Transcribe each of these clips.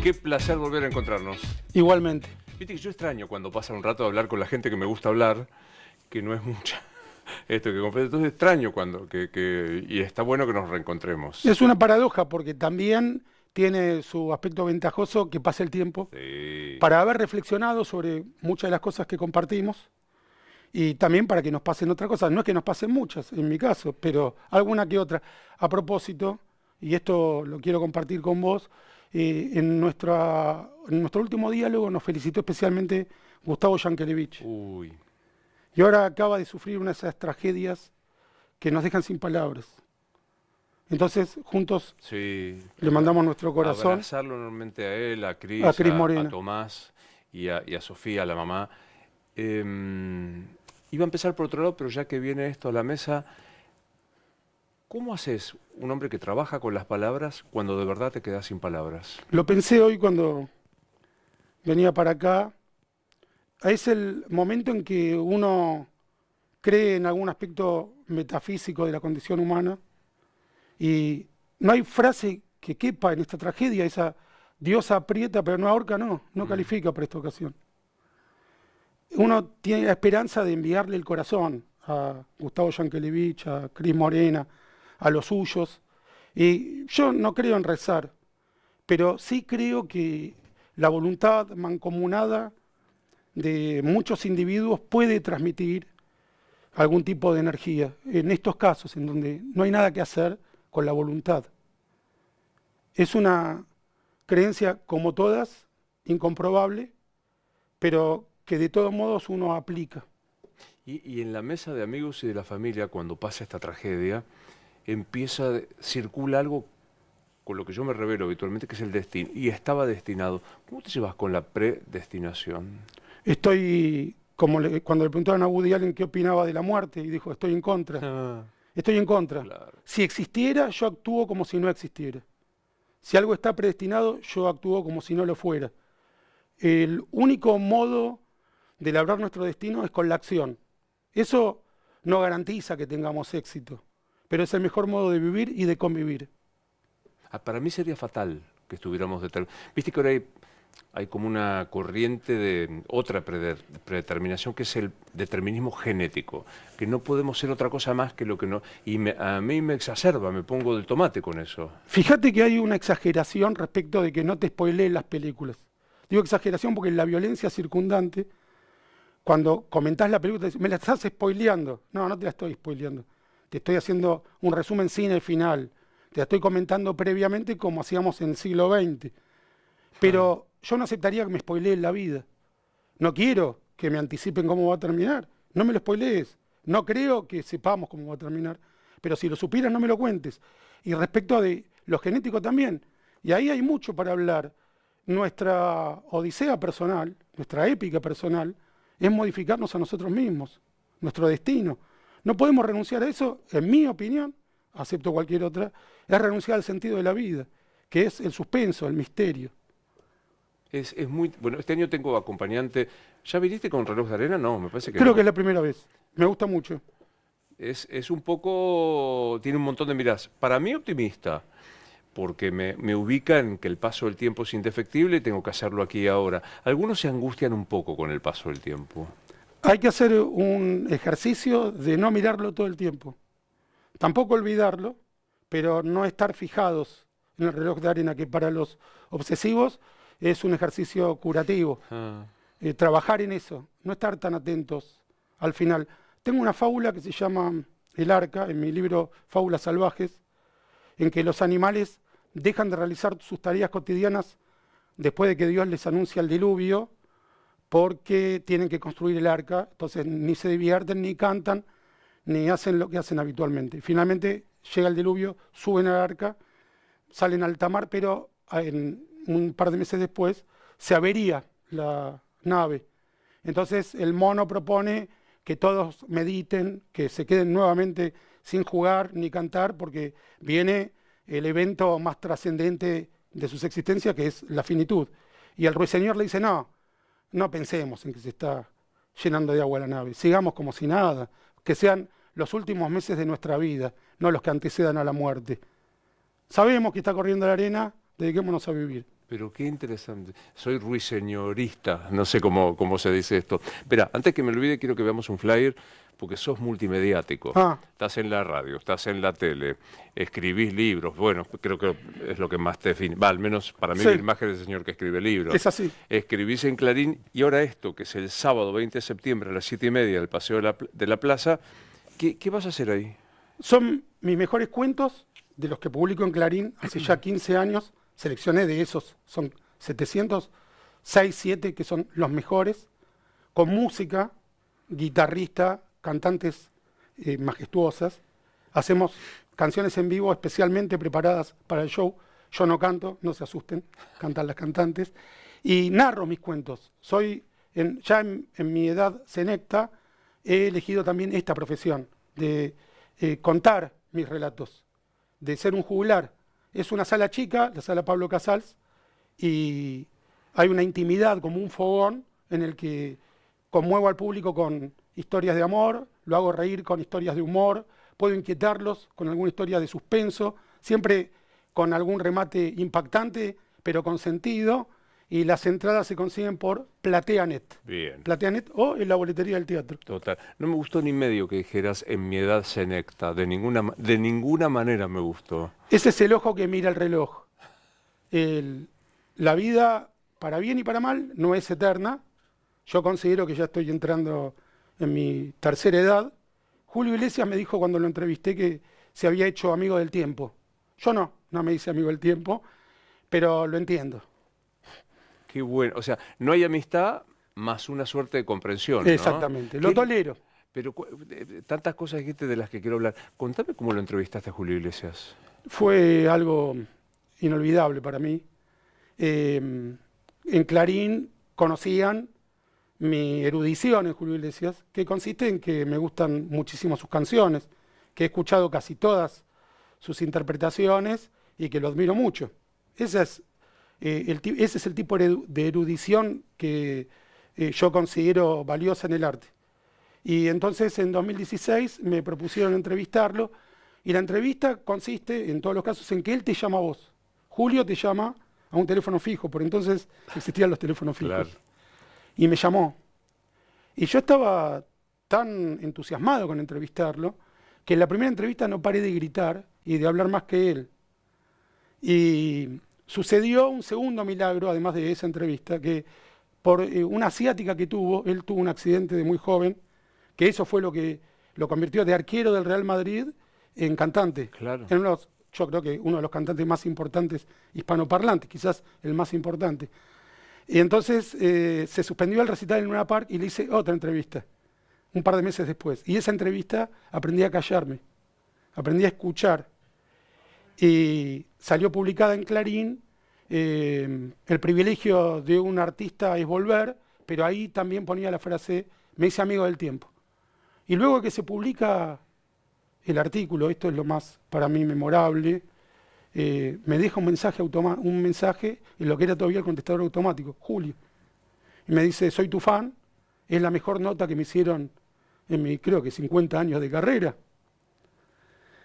Qué placer volver a encontrarnos. Igualmente. Viste que yo extraño cuando pasa un rato de hablar con la gente que me gusta hablar, que no es mucha. Esto que compré, entonces extraño cuando, y está bueno que nos reencontremos. Es una paradoja porque también tiene su aspecto ventajoso que pase el tiempo Sí. para haber reflexionado sobre muchas de las cosas que compartimos y también para que nos pasen otras cosas. No es que nos pasen muchas, en mi caso, pero alguna que otra. A propósito, y esto lo quiero compartir con vos, en nuestro último diálogo nos felicitó especialmente Gustavo Yankelevich. Uy. Y ahora acaba de sufrir una de esas tragedias que nos dejan sin palabras. Entonces, juntos Sí. le mandamos nuestro corazón Abrazarlo enormemente a él, a a Cris, Cris a Morena. Tomás y a Sofía, la mamá. Iba a empezar por otro lado, pero ya que viene esto a la mesa, ¿cómo haces un hombre que trabaja con las palabras cuando de verdad te quedas sin palabras? Lo pensé hoy cuando venía para acá. Es el momento en que uno cree en algún aspecto metafísico de la condición humana y no hay frase que quepa en esta tragedia, esa Dios aprieta pero no ahorca, no califica para esta ocasión. Uno tiene la esperanza de enviarle el corazón a Gustavo Yankelevich, a Cris Morena, a los suyos. Y yo no creo en rezar, pero sí creo que la voluntad mancomunada de muchos individuos puede transmitir algún tipo de energía. En estos casos, en donde no hay nada que hacer con la voluntad. Es una creencia, como todas, incomprobable, pero que de todos modos uno aplica. Y en la mesa de amigos y de la familia, cuando pasa esta tragedia, circula algo con lo que yo me revelo habitualmente, que es el destino. Y estaba destinado. ¿Cómo te llevas con la predestinación? Estoy, cuando le preguntaron a Woody Allen qué opinaba de la muerte, y dijo, estoy en contra. Ah, Estoy en contra. claro. Si existiera, yo actúo como si no existiera. Si algo está predestinado, yo actúo como si no lo fuera. El único modo de labrar nuestro destino es con la acción. Eso no garantiza que tengamos éxito, pero es el mejor modo de vivir y de convivir. Para mí sería fatal que estuviéramos determinados. Viste que ahora hay como una corriente de otra predeterminación, que es el determinismo genético, que no podemos ser otra cosa más que lo que no... A mí me exacerba, me pongo del tomate con eso. Fíjate que hay una exageración respecto de que no te spoileen las películas. Digo exageración porque la violencia circundante, cuando comentás la película, te dicen, me la estás spoileando. No, no te la estoy spoileando. Te estoy haciendo un resumen sin el final. Te la estoy comentando previamente como hacíamos en el siglo XX. Pero yo no aceptaría que me spoileen la vida. No quiero que me anticipen cómo va a terminar. No me lo spoilees. No creo que sepamos cómo va a terminar. Pero si lo supieras, no me lo cuentes. Y respecto de lo genético también. Y ahí hay mucho para hablar. Nuestra odisea personal, nuestra épica personal, es modificarnos a nosotros mismos, nuestro destino. No podemos renunciar a eso, en mi opinión, acepto cualquier otra, es renunciar al sentido de la vida, que es el suspenso, el misterio. Es muy... Bueno, este año tengo acompañante. ¿Ya viniste con reloj de arena? No, me parece que Creo que no. es la primera vez. Me gusta mucho. Es un poco... Tiene un montón de miradas. Para mí optimista, porque me ubica en que el paso del tiempo es indefectible y tengo que hacerlo aquí y ahora. Algunos se angustian un poco con el paso del tiempo. Hay que hacer un ejercicio de no mirarlo todo el tiempo. Tampoco olvidarlo, pero no estar fijados en el reloj de arena, que para los obsesivos es un ejercicio curativo. Ah, Trabajar en eso, no estar tan atentos al final. Tengo una fábula que se llama El Arca, en mi libro Fábulas Salvajes, en que los animales dejan de realizar sus tareas cotidianas después de que Dios les anuncia el diluvio, porque tienen que construir el arca, entonces ni se divierten, ni cantan, ni hacen lo que hacen habitualmente. Finalmente llega el diluvio, suben al arca, salen a alta mar, pero un par de meses después se avería la nave. Entonces el mono propone que todos mediten, que se queden nuevamente sin jugar ni cantar, porque viene el evento más trascendente de sus existencias, que es la finitud. Y el ruiseñor le dice, no pensemos en que se está llenando de agua la nave, sigamos como si nada, que sean los últimos meses de nuestra vida, no los que antecedan a la muerte. Sabemos que está corriendo la arena, dediquémonos a vivir. Pero qué interesante. Soy ruiseñorista, no sé cómo se dice esto. Espera, antes que me olvide, quiero que veamos un flyer, porque sos multimediático. Ah, Estás en la radio, estás en la tele, escribís libros. Bueno, creo que es lo que más te define. Va, al menos para mí sí, mi imagen es el señor que escribe libros. es así. Escribís en Clarín y ahora esto, que es el sábado 20 de septiembre a las 7:30 del Paseo de la Plaza, ¿qué vas a hacer ahí? Son mis mejores cuentos de los que publico en Clarín hace ya 15 años. Seleccioné de esos, son 700, 6, 7 que son los mejores, con música, guitarrista, cantantes majestuosas. Hacemos canciones en vivo especialmente preparadas para el show. Yo no canto, no se asusten, cantan las cantantes. Y narro mis cuentos. Ya en mi edad senecta, he elegido también esta profesión de contar mis relatos, de ser un juglar. Es una sala chica, la sala Pablo Casals, y hay una intimidad como un fogón en el que conmuevo al público con historias de amor, lo hago reír con historias de humor, puedo inquietarlos con alguna historia de suspenso, siempre con algún remate impactante, pero con sentido, y las entradas se consiguen por PlateaNet. Bien. PlateaNet o en la boletería del teatro. Total. No me gustó ni medio que dijeras en mi edad senecta. De ninguna manera me gustó. Ese es el ojo que mira el reloj. La vida, para bien y para mal, no es eterna. Yo considero que ya estoy entrando en mi tercera edad. Julio Iglesias me dijo cuando lo entrevisté que se había hecho amigo del tiempo. Yo no me hice amigo del tiempo, pero lo entiendo. Qué bueno. O sea, no hay amistad más una suerte de comprensión, ¿no? Exactamente, lo tolero. Pero tantas cosas dijiste de las que quiero hablar. Contame cómo lo entrevistaste a Julio Iglesias. Fue algo inolvidable para mí. En Clarín conocían mi erudición en Julio Iglesias, que consiste en que me gustan muchísimo sus canciones, que he escuchado casi todas sus interpretaciones y que lo admiro mucho. Ese es el tipo de erudición que yo considero valiosa en el arte. Y entonces en 2016 me propusieron entrevistarlo, y la entrevista consiste en todos los casos en que él te llama a vos. Julio te llama a un teléfono fijo, por entonces existían los teléfonos fijos. Claro. Y me llamó. Y yo estaba tan entusiasmado con entrevistarlo, que en la primera entrevista no paré de gritar y de hablar más que él. Y sucedió un segundo milagro, además de esa entrevista, que por una asiática que tuvo, él tuvo un accidente de muy joven, que eso fue lo que lo convirtió de arquero del Real Madrid en cantante. Claro. Yo creo que uno de los cantantes más importantes hispanoparlantes, quizás el más importante. Y entonces se suspendió el recital en Luna Park y le hice otra entrevista, un par de meses después. Y esa entrevista aprendí a callarme, aprendí a escuchar. Y salió publicada en Clarín. El privilegio de un artista es volver, pero ahí también ponía la frase, me hice amigo del tiempo. Y luego que se publica el artículo, esto es lo más para mí memorable, me deja un mensaje en lo que era todavía el contestador automático, Julio. Y me dice, soy tu fan, es la mejor nota que me hicieron en mi, creo que 50 años de carrera.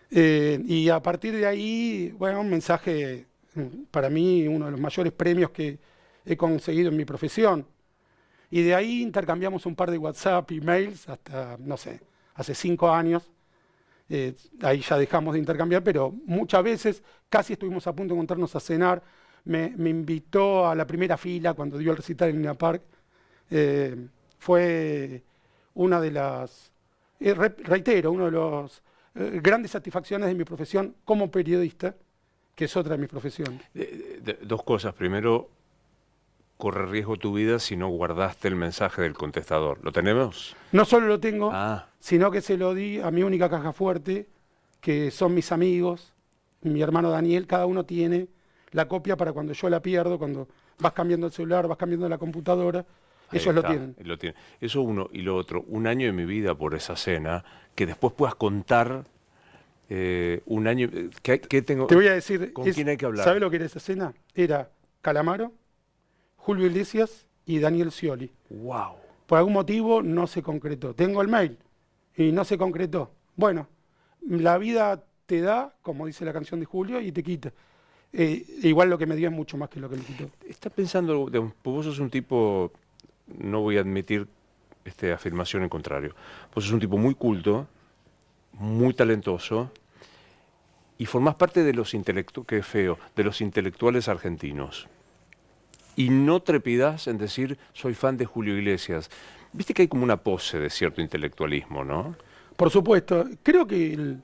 Y a partir de ahí, bueno, un mensaje, para mí, uno de los mayores premios que he conseguido en mi profesión. Y de ahí intercambiamos un par de WhatsApp y mails hasta, no sé, hace 5 años. Ahí ya dejamos de intercambiar, pero muchas veces casi estuvimos a punto de encontrarnos a cenar. Me invitó a la primera fila cuando dio el recital en Luna Park. Fue una de las, reitero, uno de los grandes satisfacciones de mi profesión como periodista, que es otra de mis profesiones. Dos cosas. Primero, corre riesgo tu vida si no guardaste el mensaje del contestador. ¿Lo tenemos? No solo lo tengo, sino que se lo di a mi única caja fuerte, que son mis amigos, mi hermano Daniel. Cada uno tiene la copia para cuando yo la pierdo, cuando vas cambiando el celular, vas cambiando la computadora. Ellos lo tienen. Eso uno. Y lo otro, un año de mi vida por esa cena, que después puedas contar un año. ¿Qué tengo? Te voy a decir, ¿con quién hay que hablar? ¿Sabes lo que era esa cena? Era Calamaro, Julio Iglesias y Daniel Scioli. ¡Wow! Por algún motivo no se concretó. Tengo el mail y no se concretó. Bueno, la vida te da, como dice la canción de Julio, y te quita. igual lo que me dio es mucho más que lo que me quitó. Está pensando, digamos, vos sos un tipo, no voy a admitir afirmación en contrario, vos sos un tipo muy culto, muy talentoso, y formás parte de los qué feo, de los intelectuales argentinos. Y no trepidás en decir, soy fan de Julio Iglesias. Viste que hay como una pose de cierto intelectualismo, ¿no? Por supuesto, creo que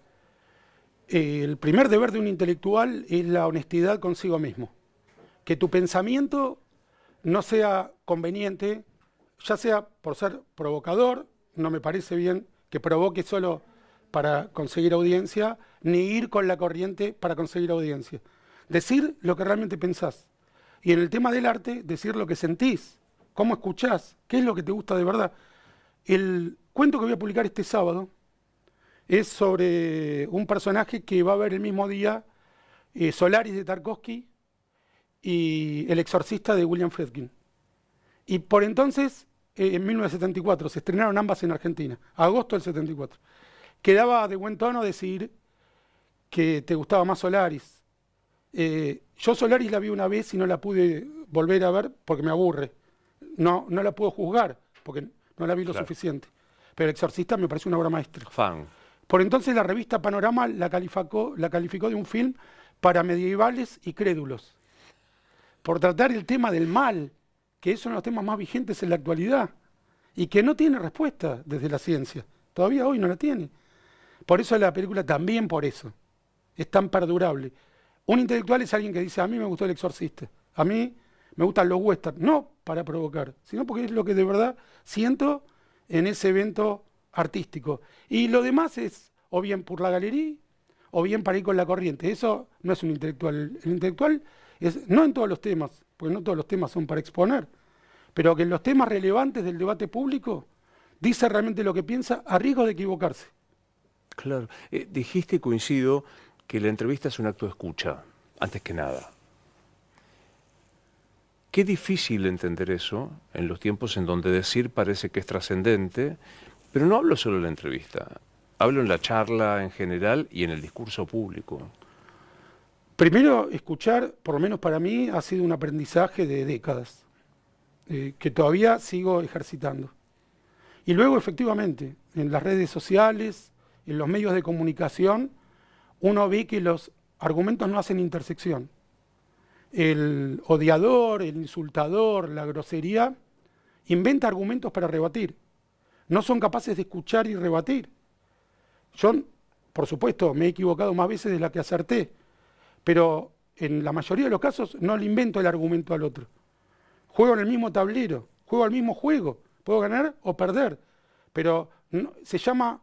el primer deber de un intelectual es la honestidad consigo mismo. Que tu pensamiento no sea conveniente, ya sea por ser provocador, no me parece bien que provoque solo para conseguir audiencia, ni ir con la corriente para conseguir audiencia. Decir lo que realmente pensás. Y en el tema del arte, decir lo que sentís, cómo escuchás, qué es lo que te gusta de verdad. El cuento que voy a publicar este sábado es sobre un personaje que va a ver el mismo día Solaris de Tarkovsky y El exorcista de William Friedkin. Y por entonces, en 1974, se estrenaron ambas en Argentina, agosto del 74. Quedaba de buen tono decir que te gustaba más Solaris. Yo Solaris la vi una vez y no la pude volver a ver porque me aburre. No la puedo juzgar porque no la vi lo suficiente. Pero El exorcista me parece una obra maestra. Fan. Por entonces la revista Panorama la calificó de un film para medievales y crédulos. Por tratar el tema del mal, que es uno de los temas más vigentes en la actualidad y que no tiene respuesta desde la ciencia. Todavía hoy no la tiene. Por eso la película también por eso. Es tan perdurable. Un intelectual es alguien que dice, a mí me gustó El exorcista. A mí me gustan los westerns. No para provocar, sino porque es lo que de verdad siento en ese evento artístico. Y lo demás es o bien por la galería o bien para ir con la corriente. Eso no es un intelectual. El intelectual es, no en todos los temas, porque no todos los temas son para exponer, pero que en los temas relevantes del debate público dice realmente lo que piensa a riesgo de equivocarse. Claro. Dijiste, coincido, que la entrevista es un acto de escucha, antes que nada. Qué difícil entender eso en los tiempos en donde decir parece que es trascendente, pero no hablo solo en la entrevista, hablo en la charla en general y en el discurso público. Primero, escuchar, por lo menos para mí, ha sido un aprendizaje de décadas, que todavía sigo ejercitando. Y luego, efectivamente, en las redes sociales, en los medios de comunicación, uno ve que los argumentos no hacen intersección. El odiador, el insultador, la grosería, inventa argumentos para rebatir. No son capaces de escuchar y rebatir. Yo, por supuesto, me he equivocado más veces de las que acerté, pero en la mayoría de los casos no le invento el argumento al otro. Juego en el mismo tablero, juego al mismo juego, puedo ganar o perder, pero no, se llama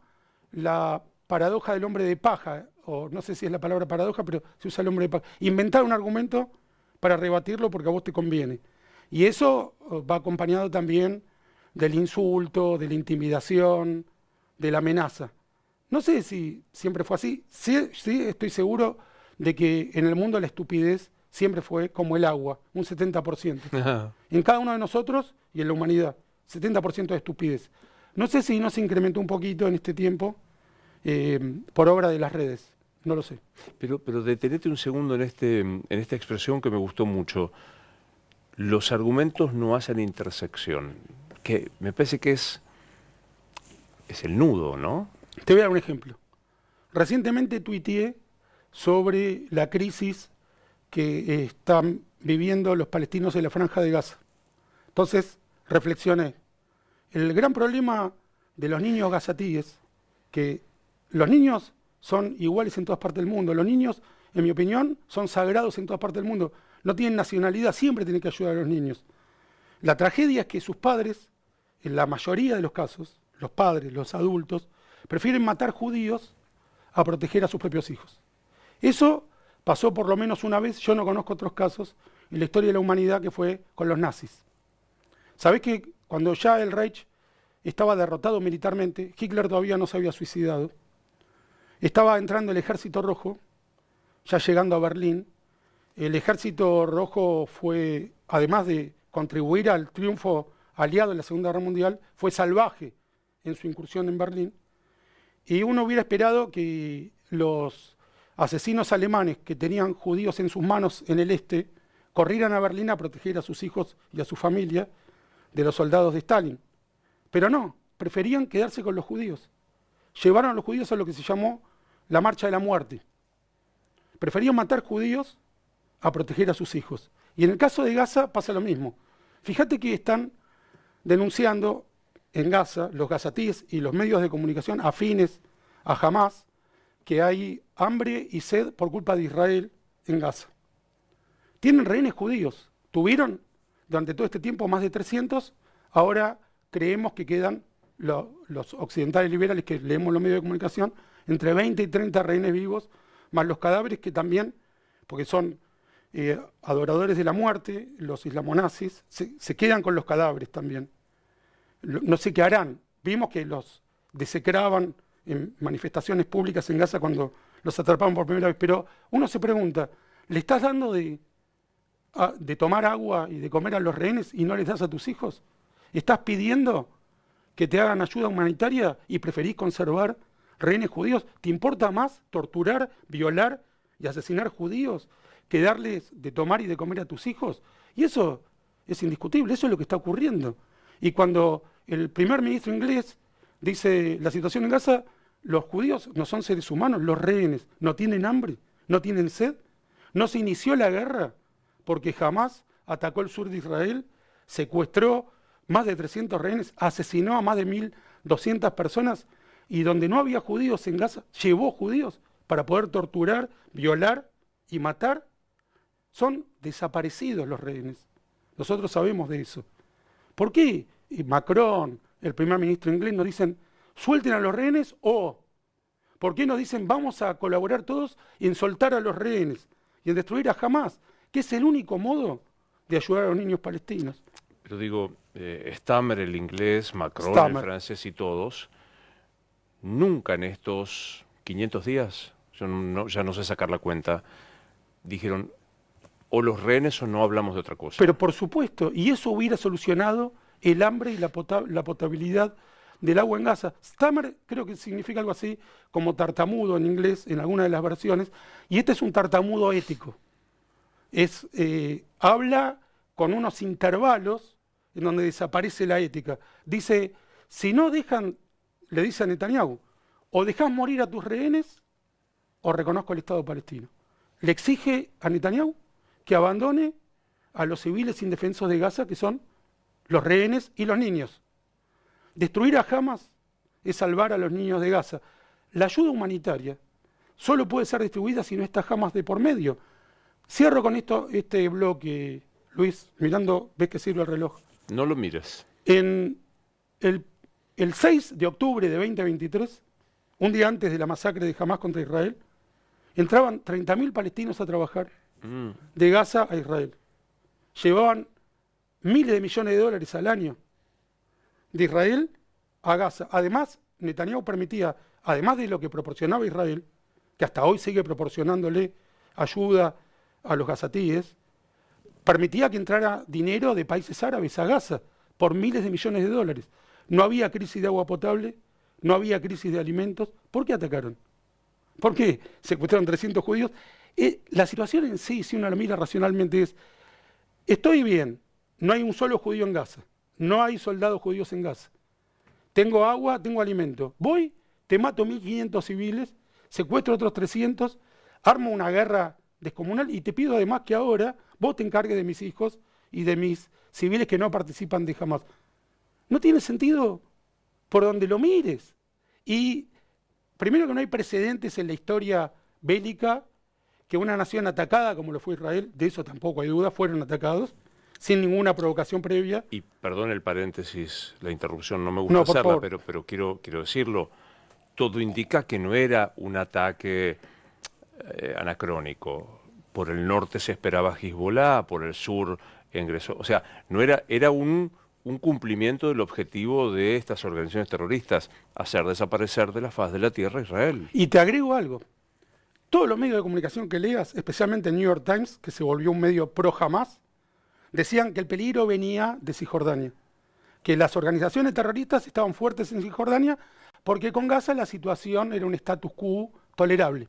la paradoja del hombre de paja, o no sé si es la palabra paradoja, pero se usa el hombre de paja. Inventar un argumento para rebatirlo porque a vos te conviene. Y eso va acompañado también del insulto, de la intimidación, de la amenaza. No sé si siempre fue así, sí estoy seguro de que en el mundo la estupidez siempre fue como el agua, un 70%. Ajá. En cada uno de nosotros y en la humanidad, 70% de estupidez. No sé si no se incrementó un poquito en este tiempo por obra de las redes, no lo sé. Pero detenete un segundo en esta expresión que me gustó mucho. Los argumentos no hacen intersección, que me parece que es el nudo, ¿no? Te voy a dar un ejemplo. Recientemente tuiteé sobre la crisis que están viviendo los palestinos en la Franja de Gaza. Entonces, reflexioné. El gran problema de los niños gazatíes, que los niños son iguales en todas partes del mundo. Los niños, en mi opinión, son sagrados en todas partes del mundo. No tienen nacionalidad, siempre tienen que ayudar a los niños. La tragedia es que sus padres, en la mayoría de los casos, los padres, los adultos, prefieren matar judíos a proteger a sus propios hijos. Eso pasó por lo menos una vez, yo no conozco otros casos en la historia de la humanidad que fue con los nazis. ¿Sabés que cuando ya el Reich estaba derrotado militarmente, Hitler todavía no se había suicidado, estaba entrando el Ejército Rojo, ya llegando a Berlín? El Ejército Rojo fue, además de contribuir al triunfo aliado en la Segunda Guerra Mundial, fue salvaje en su incursión en Berlín, y uno hubiera esperado que los asesinos alemanes que tenían judíos en sus manos en el este corrieran a Berlín a proteger a sus hijos y a su familia de los soldados de Stalin. Pero no, preferían quedarse con los judíos. Llevaron a los judíos a lo que se llamó la Marcha de la Muerte. Preferían matar judíos a proteger a sus hijos. Y en el caso de Gaza pasa lo mismo. Fíjate que están denunciando en Gaza, los gazatíes y los medios de comunicación afines a Hamás, que hay hambre y sed por culpa de Israel en Gaza. Tienen rehenes judíos. Tuvieron durante todo este tiempo más de 300. Ahora creemos que quedan los occidentales liberales que leemos los medios de comunicación entre 20 y 30 rehenes vivos, más los cadáveres que también, porque son adoradores de la muerte, los islamonazis, se quedan con los cadáveres también. No sé qué harán. Vimos que los desecraban en manifestaciones públicas en Gaza cuando los atrapaban por primera vez, pero uno se pregunta, ¿le estás dando de tomar agua y de comer a los rehenes y no les das a tus hijos? ¿Estás pidiendo que te hagan ayuda humanitaria y preferís conservar rehenes judíos? ¿Te importa más torturar, violar y asesinar judíos que darles de tomar y de comer a tus hijos? Y eso es indiscutible, eso es lo que está ocurriendo. Y cuando el primer ministro inglés dice la situación en Gaza, los judíos no son seres humanos, los rehenes no tienen hambre, no tienen sed, no se inició la guerra porque jamás atacó el sur de Israel, secuestró más de 300 rehenes, asesinó a más de 1.200 personas y donde no había judíos en Gaza, llevó judíos para poder torturar, violar y matar. Son desaparecidos los rehenes. Nosotros sabemos de eso. ¿Por qué Macron, el primer ministro inglés, nos dicen suelten a los rehenes o por qué nos dicen vamos a colaborar todos en soltar a los rehenes y en destruir a Hamás, que es el único modo de ayudar a los niños palestinos? Pero digo, Stammer, el inglés, Macron, Stammer, el francés y todos, nunca en estos 500 días, yo ya no sé sacar la cuenta, dijeron o los rehenes o no hablamos de otra cosa. pero por supuesto, y eso hubiera solucionado el hambre y la potabilidad del agua en Gaza. Stammer creo que significa algo así como tartamudo en inglés, en alguna de las versiones, y este es un tartamudo ético. Habla con unos intervalos en donde desaparece la ética. Dice, si no dejan, le dice a Netanyahu, o dejás morir a tus rehenes o reconozco el Estado palestino. Le exige a Netanyahu que abandone a los civiles indefensos de Gaza, que son los rehenes y los niños. Destruir a Hamás es salvar a los niños de Gaza. La ayuda humanitaria solo puede ser distribuida si no está Hamás de por medio. Cierro con esto este bloque, Luis, mirando, ves que sirve el reloj. No lo mires. En el 6 de octubre de 2023, un día antes de la masacre de Hamás contra Israel, entraban 30.000 palestinos a trabajar de Gaza a Israel. Llevaban miles de millones de dólares al año de Israel a Gaza. Además, Netanyahu permitía, además de lo que proporcionaba Israel, que hasta hoy sigue proporcionándole ayuda a los gazatíes, permitía que entrara dinero de países árabes a Gaza por miles de millones de dólares. No había crisis de agua potable, no había crisis de alimentos. ¿Por qué atacaron? ¿Por qué secuestraron 300 judíos? La situación en sí, si uno la mira racionalmente, es, estoy bien, no hay un solo judío en Gaza, no hay soldados judíos en Gaza, tengo agua, tengo alimento, voy, te mato 1.500 civiles, secuestro otros 300, armo una guerra descomunal y te pido además que ahora vos te encargues de mis hijos y de mis civiles que no participan de Hamás. No tiene sentido por donde lo mires. Y primero que no hay precedentes en la historia bélica que una nación atacada como lo fue Israel, de eso tampoco hay duda, fueron atacados sin ninguna provocación previa. Y perdón el paréntesis, la interrupción, no me gusta hacerla, pero quiero decirlo. Todo indica que no era un ataque anacrónico. Por el norte se esperaba Hezbollah, por el sur ingresó. O sea, no era un cumplimiento del objetivo de estas organizaciones terroristas, hacer desaparecer de la faz de la tierra a Israel. Y te agrego algo. Todos los medios de comunicación que leas, especialmente el New York Times, que se volvió un medio pro Hamás, decían que el peligro venía de Cisjordania, que las organizaciones terroristas estaban fuertes en Cisjordania porque con Gaza la situación era un status quo tolerable.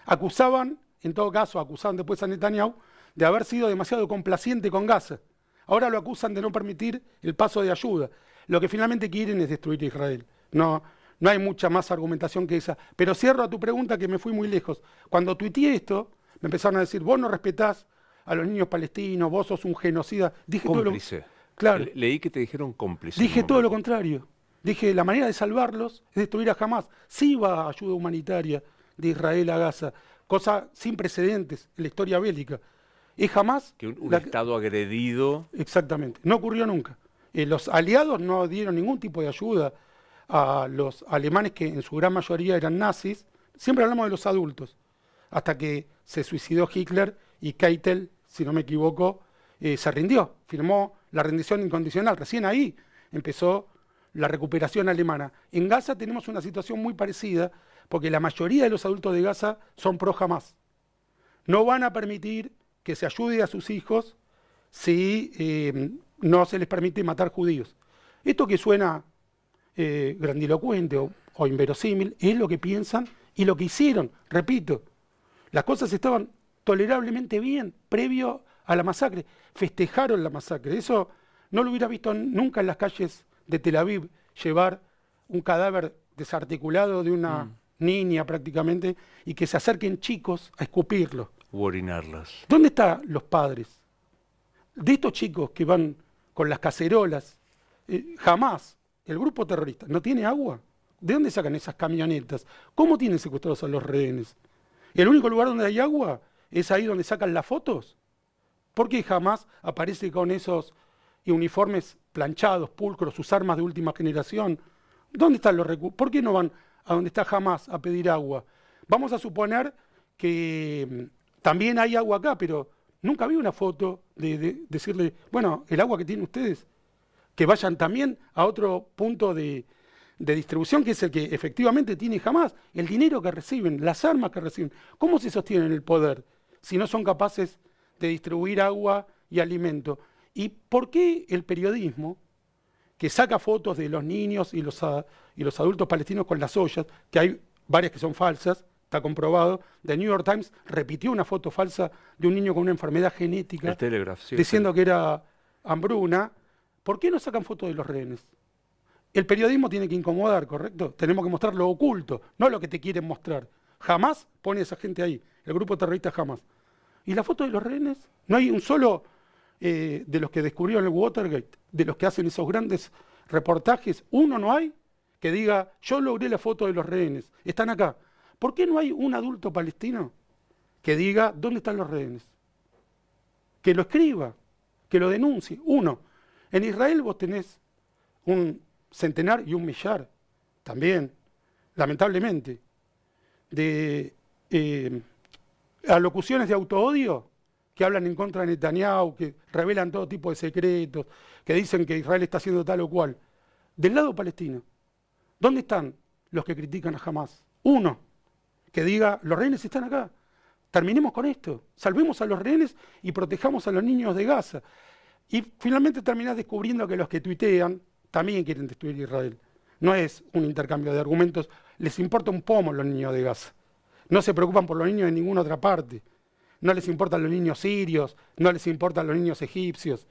acusaban, en todo caso, acusaban después a Netanyahu de haber sido demasiado complaciente con Gaza. Ahora lo acusan de no permitir el paso de ayuda. Lo que finalmente quieren es destruir a Israel. No, no hay mucha más argumentación que esa. Pero cierro a tu pregunta, que me fui muy lejos. Cuando tuiteé esto, me empezaron a decir, vos no respetás a los niños palestinos, vos sos un genocida. Dije cómplice. todo lo... Claro. Leí que te dijeron cómplice. Dije todo lo contrario. Dije, la manera de salvarlos es destruir a Hamás. Sí va ayuda humanitaria de Israel a Gaza, cosa sin precedentes en la historia bélica. Es Hamás... Que un Estado agredido... Exactamente, no ocurrió nunca. Los aliados no dieron ningún tipo de ayuda a los alemanes, que en su gran mayoría eran nazis. Siempre hablamos de los adultos, hasta que se suicidó Hitler y Keitel, si no me equivoco, se rindió, firmó la rendición incondicional. Recién ahí empezó la recuperación alemana. En Gaza tenemos una situación muy parecida, porque la mayoría de los adultos de Gaza son pro Hamás. No van a permitir que se ayude a sus hijos si no se les permite matar judíos. Esto que suena grandilocuente o inverosímil es lo que piensan y lo que hicieron. Repito, las cosas estaban tolerablemente bien previo a la masacre. Festejaron la masacre. Eso no lo hubiera visto nunca en las calles de Tel Aviv, llevar un cadáver desarticulado de una niña prácticamente, y que se acerquen chicos a escupirlo. U orinarlas. ¿Dónde están los padres de estos chicos que van con las cacerolas? Jamás el grupo terrorista no tiene agua. ¿De dónde sacan esas camionetas? ¿Cómo tienen secuestrados a los rehenes? ¿El único lugar donde hay agua es ahí donde sacan las fotos? ¿Por qué jamás aparece con esos uniformes planchados, pulcros, sus armas de última generación? ¿Dónde están los recursos? ¿Por qué no van a donde está Hamás a pedir agua? Vamos a suponer que también hay agua acá, pero nunca vi una foto de decirle, bueno, el agua que tienen ustedes, que vayan también a otro punto de distribución, que es el que efectivamente tiene Hamás, el dinero que reciben, las armas que reciben. ¿Cómo se sostienen el poder si no son capaces de distribuir agua y alimento? ¿Y por qué el periodismo, que saca fotos de los niños y los adultos palestinos con las ollas, que hay varias que son falsas, está comprobado, The New York Times repitió una foto falsa de un niño con una enfermedad genética, el Telegraph, sí, diciendo que era hambruna? ¿Por qué no sacan fotos de los rehenes? El periodismo tiene que incomodar, ¿correcto? Tenemos que mostrar lo oculto, no lo que te quieren mostrar. Jamás pone a esa gente ahí, el grupo terrorista jamás. ¿Y la foto de los rehenes? No hay un solo de los que descubrieron el Watergate, de los que hacen esos grandes reportajes, uno no hay que diga, yo logré la foto de los rehenes, están acá. ¿Por qué no hay un adulto palestino que diga, ¿dónde están los rehenes? Que lo escriba, que lo denuncie. Uno, en Israel vos tenés un centenar y un millar, también, lamentablemente, de alocuciones de autoodio que hablan en contra de Netanyahu, que revelan todo tipo de secretos, que dicen que Israel está haciendo tal o cual. Del lado palestino, ¿dónde están los que critican a Hamás? Uno, que diga, los rehenes están acá. Terminemos con esto, salvemos a los rehenes y protejamos a los niños de Gaza. Y finalmente terminás descubriendo que los que tuitean también quieren destruir Israel. No es un intercambio de argumentos, les importa un pomo los niños de Gaza. No se preocupan por los niños de ninguna otra parte. No les importan los niños sirios, no les importan los niños egipcios.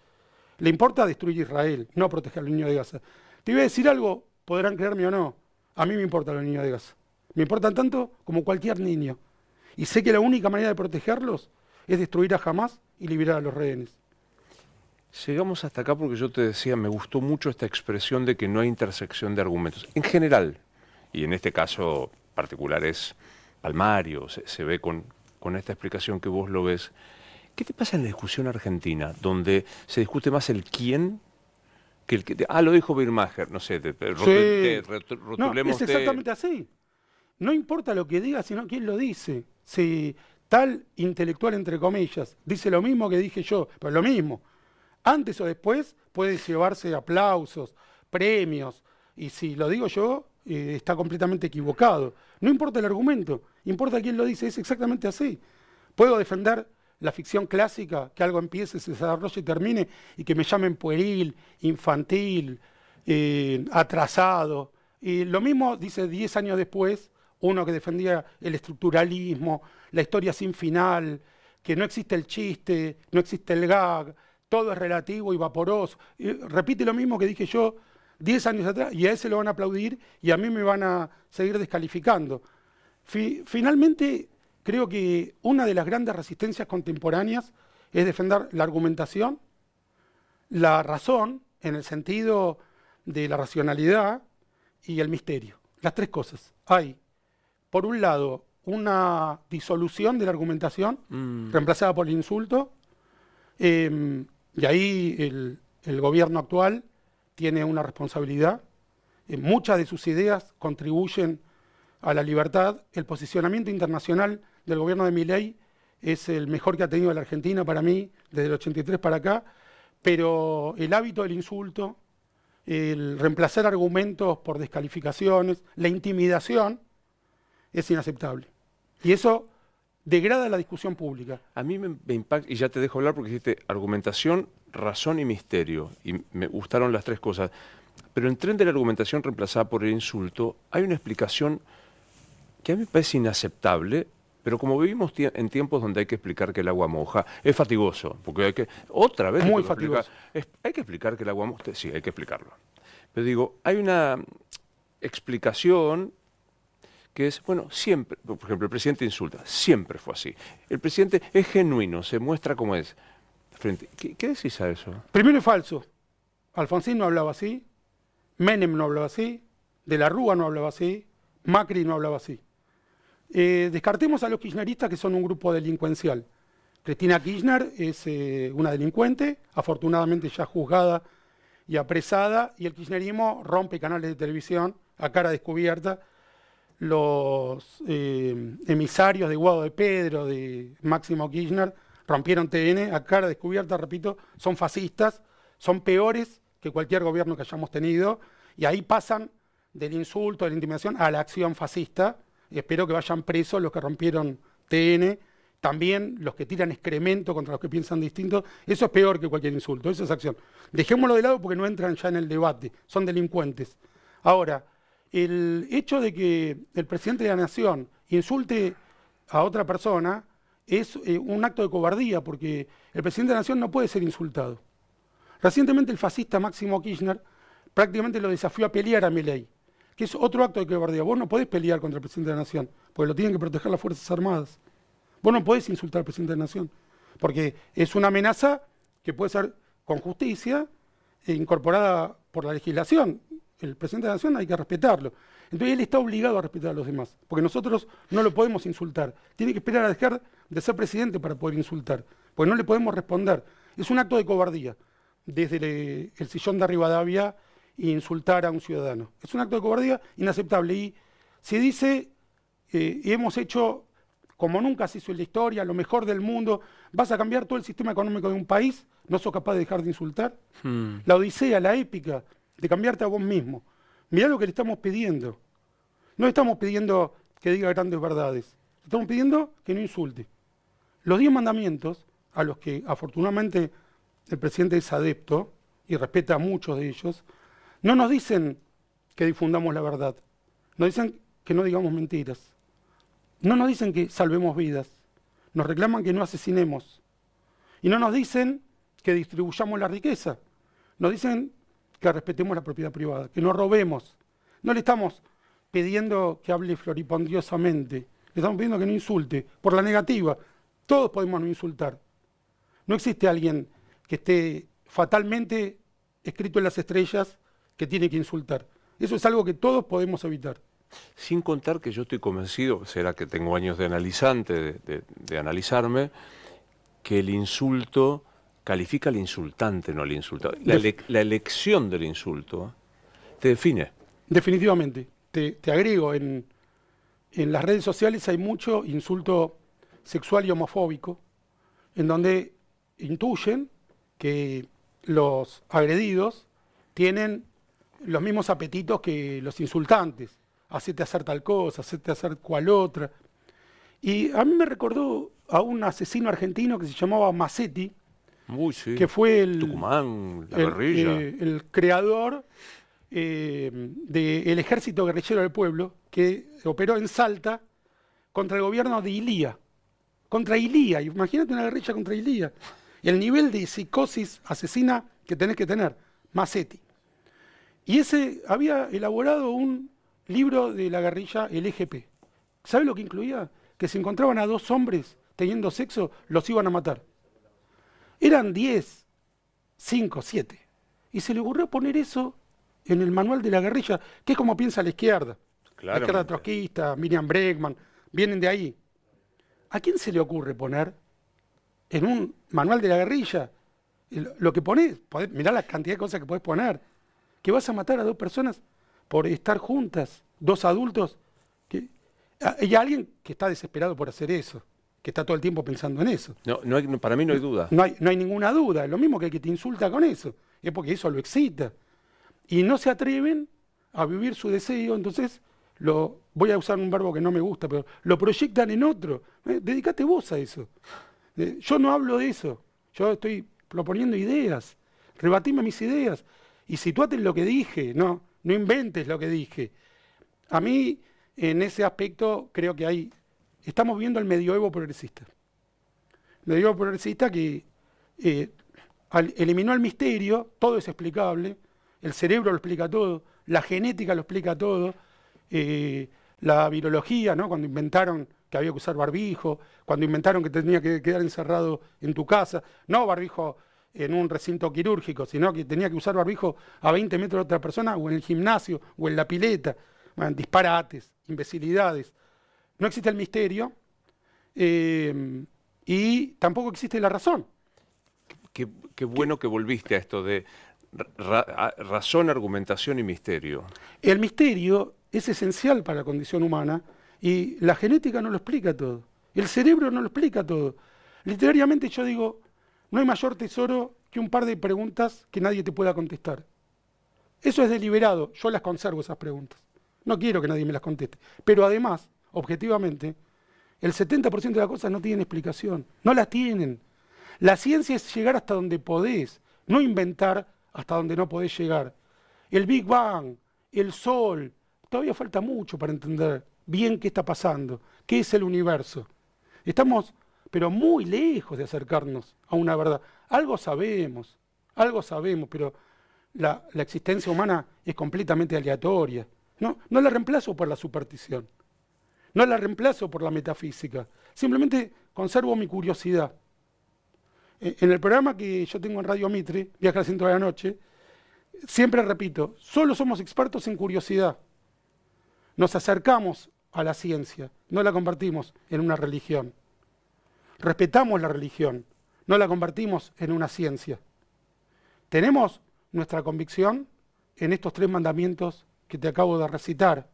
Le importa destruir Israel, no proteger a los niños de Gaza. Te iba a decir algo, podrán creerme o no, a mí me importan los niños de Gaza. Me importan tanto como cualquier niño. Y sé que la única manera de protegerlos es destruir a Hamás y liberar a los rehenes. Llegamos hasta acá porque yo te decía, me gustó mucho esta expresión de que no hay intersección de argumentos. En general, y en este caso particular es palmario, se ve con esta explicación que vos lo ves. ¿Qué te pasa en la discusión argentina, donde se discute más el quién que el que... lo dijo Birmacher, no sé, no, es exactamente así. No importa lo que diga, sino quién lo dice. Si tal intelectual, entre comillas, dice lo mismo que dije yo, pero lo mismo, antes o después puede llevarse aplausos, premios, y si lo digo yo, está completamente equivocado. No importa el argumento, importa quién lo dice, es exactamente así. Puedo defender la ficción clásica, que algo empiece, se desarrolle y termine, y que me llamen pueril, infantil, atrasado. Y lo mismo dice 10 años después uno que defendía el estructuralismo, la historia sin final, que no existe el chiste, no existe el gag, todo es relativo y vaporoso. Y repite lo mismo que dije yo 10 años atrás y a ese lo van a aplaudir y a mí me van a seguir descalificando. Finalmente, creo que una de las grandes resistencias contemporáneas es defender la argumentación, la razón, en el sentido de la racionalidad y el misterio. Las tres cosas. Hay, por un lado, una disolución de la argumentación reemplazada por el insulto, y ahí el gobierno actual tiene una responsabilidad. Muchas de sus ideas contribuyen a la libertad. El posicionamiento internacional del gobierno de Milei es el mejor que ha tenido la Argentina para mí, desde el 83 para acá, pero el hábito del insulto, el reemplazar argumentos por descalificaciones, la intimidación, es inaceptable. Y eso degrada la discusión pública. A mí me impacta, y ya te dejo hablar porque dijiste argumentación, razón y misterio, y me gustaron las tres cosas, pero en tren de la argumentación reemplazada por el insulto, hay una explicación que a mí me parece inaceptable, pero como vivimos en tiempos donde hay que explicar que el agua moja, es fatigoso, porque hay que, otra vez, muy fatigoso. Hay que explicar que el agua moja, sí, hay que explicarlo. Pero digo, hay una explicación que es, bueno, siempre, por ejemplo, el presidente insulta, siempre fue así. El presidente es genuino, se muestra como es. ¿Qué decís a eso? Primero es falso. Alfonsín no hablaba así, Menem no hablaba así, De la Rúa no hablaba así, Macri no hablaba así. Descartemos a los kirchneristas, que son un grupo delincuencial. Cristina Kirchner es una delincuente, afortunadamente ya juzgada y apresada, y el kirchnerismo rompe canales de televisión a cara descubierta. Los emisarios de Guado de Pedro, de Máximo Kirchner, rompieron TN a cara descubierta, repito, son fascistas, son peores que cualquier gobierno que hayamos tenido, y ahí pasan del insulto, de la intimidación, a la acción fascista. Y espero que vayan presos los que rompieron TN, también los que tiran excremento contra los que piensan distinto. Eso es peor que cualquier insulto, eso es acción. Dejémoslo de lado porque no entran ya en el debate, son delincuentes. Ahora, el hecho de que el presidente de la Nación insulte a otra persona es un acto de cobardía, porque el presidente de la Nación no puede ser insultado. Recientemente el fascista Máximo Kirchner prácticamente lo desafió a pelear a Milei, que es otro acto de cobardía. Vos no podés pelear contra el presidente de la Nación, porque lo tienen que proteger las Fuerzas Armadas. Vos no podés insultar al presidente de la Nación, porque es una amenaza que puede ser con justicia incorporada por la legislación. El presidente de la Nación hay que respetarlo. Entonces él está obligado a respetar a los demás, porque nosotros no lo podemos insultar. Tiene que esperar a dejar de ser presidente para poder insultar, porque no le podemos responder. Es un acto de cobardía, desde el sillón de Rivadavia, insultar a un ciudadano. Es un acto de cobardía inaceptable. Y se dice, y hemos hecho, como nunca se hizo en la historia, lo mejor del mundo, vas a cambiar todo el sistema económico de un país, no sos capaz de dejar de insultar. La odisea, la épica, de cambiarte a vos mismo. Mirá lo que le estamos pidiendo. No le estamos pidiendo que diga grandes verdades. Le estamos pidiendo que no insulte. Los 10 mandamientos, a los que afortunadamente el presidente es adepto y respeta a muchos de ellos, no nos dicen que difundamos la verdad. Nos dicen que no digamos mentiras. No nos dicen que salvemos vidas. Nos reclaman que no asesinemos. Y no nos dicen que distribuyamos la riqueza. Nos dicen que respetemos la propiedad privada, que no robemos. No le estamos pidiendo que hable floripondiosamente, le estamos pidiendo que no insulte, por la negativa. Todos podemos no insultar. No existe alguien que esté fatalmente escrito en las estrellas que tiene que insultar. Eso es algo que todos podemos evitar. Sin contar que yo estoy convencido, será que tengo años de analizante, de analizarme, que el insulto califica al insultante, no al insultado. La elección del insulto te define. Definitivamente. Te agrego, en las redes sociales hay mucho insulto sexual y homofóbico, en donde intuyen que los agredidos tienen los mismos apetitos que los insultantes. Hacete hacer tal cosa, hacete hacer cual otra. Y a mí me recordó a un asesino argentino que se llamaba Massetti, Sí. que fue Tucumán, la guerrilla. el creador del Ejército Guerrillero del Pueblo, que operó en Salta contra el gobierno de Ilía. Contra Ilía, imagínate una guerrilla contra Ilía. Y el nivel de psicosis asesina que tenés que tener, Macetti. Y ese había elaborado un libro de la guerrilla, el EGP. ¿Sabe lo que incluía? Que si encontraban a 2 hombres teniendo sexo, los iban a matar. Eran 10, 5, 7. Y se le ocurrió poner eso en el manual de la guerrilla, que es como piensa la izquierda. La izquierda trotskista, Miriam Bregman, vienen de ahí. ¿A quién se le ocurre poner en un manual de la guerrilla lo que ponés? Mirá la cantidad de cosas que podés poner. Que vas a matar a 2 personas por estar juntas, 2 adultos. Hay alguien que está desesperado por hacer eso, que está todo el tiempo pensando en eso. Para mí no hay duda. No hay ninguna duda. Lo mismo que el que te insulta con eso. Es porque eso lo excita. Y no se atreven a vivir su deseo, entonces voy a usar un verbo que no me gusta, pero lo proyectan en otro. Dedicate vos a eso. Yo no hablo de eso. Yo estoy proponiendo ideas. Rebatime mis ideas. Y situate en lo que dije, no inventes lo que dije. A mí, en ese aspecto, creo que estamos viendo el medioevo progresista. El medioevo progresista que eliminó el misterio, todo es explicable, el cerebro lo explica todo, la genética lo explica todo, la virología, ¿no? Cuando inventaron que había que usar barbijo, cuando inventaron que tenía que quedar encerrado en tu casa, no barbijo en un recinto quirúrgico, sino que tenía que usar barbijo a 20 metros de otra persona, o en el gimnasio, o en la pileta. Bueno, disparates, imbecilidades. No existe el misterio y tampoco existe la razón. Qué bueno que volviste a esto de razón, argumentación y misterio. El misterio es esencial para la condición humana y la genética no lo explica todo. El cerebro no lo explica todo. Literariamente yo digo, no hay mayor tesoro que un par de preguntas que nadie te pueda contestar. Eso es deliberado, yo las conservo esas preguntas. No quiero que nadie me las conteste. Pero además, objetivamente, el 70% de las cosas no tienen explicación. No las tienen. La ciencia es llegar hasta donde podés, no inventar hasta donde no podés llegar. El Big Bang, el Sol, todavía falta mucho para entender bien qué está pasando, qué es el universo. Estamos, pero muy lejos de acercarnos a una verdad. Algo sabemos, pero la existencia humana es completamente aleatoria. No la reemplazo por la superstición, no la reemplazo por la metafísica, simplemente conservo mi curiosidad. En el programa que yo tengo en Radio Mitre, Viaje al Centro de la Noche, siempre repito, solo somos expertos en curiosidad. Nos acercamos a la ciencia, no la convertimos en una religión. Respetamos la religión, no la convertimos en una ciencia. Tenemos nuestra convicción en estos 3 mandamientos que te acabo de recitar.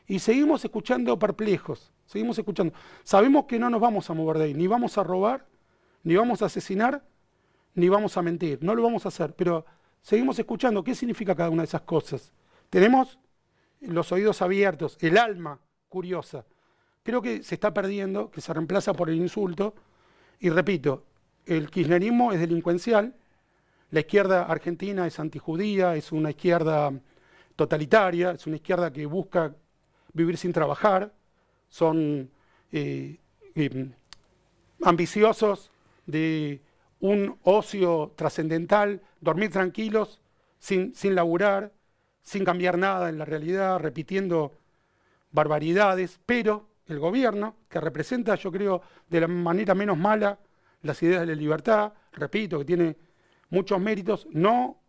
Y seguimos escuchando perplejos, seguimos escuchando. Sabemos que no nos vamos a mover de ahí, ni vamos a robar, ni vamos a asesinar, ni vamos a mentir. No lo vamos a hacer, pero seguimos escuchando. ¿Qué significa cada una de esas cosas? Tenemos los oídos abiertos, el alma curiosa. Creo que se está perdiendo, que se reemplaza por el insulto. Y repito, el kirchnerismo es delincuencial, la izquierda argentina es antijudía, es una izquierda totalitaria, es una izquierda que busca vivir sin trabajar, son ambiciosos de un ocio trascendental, dormir tranquilos, sin laburar, sin cambiar nada en la realidad, repitiendo barbaridades, pero el gobierno, que representa, yo creo, de la manera menos mala las ideas de la libertad, repito, que tiene muchos méritos, no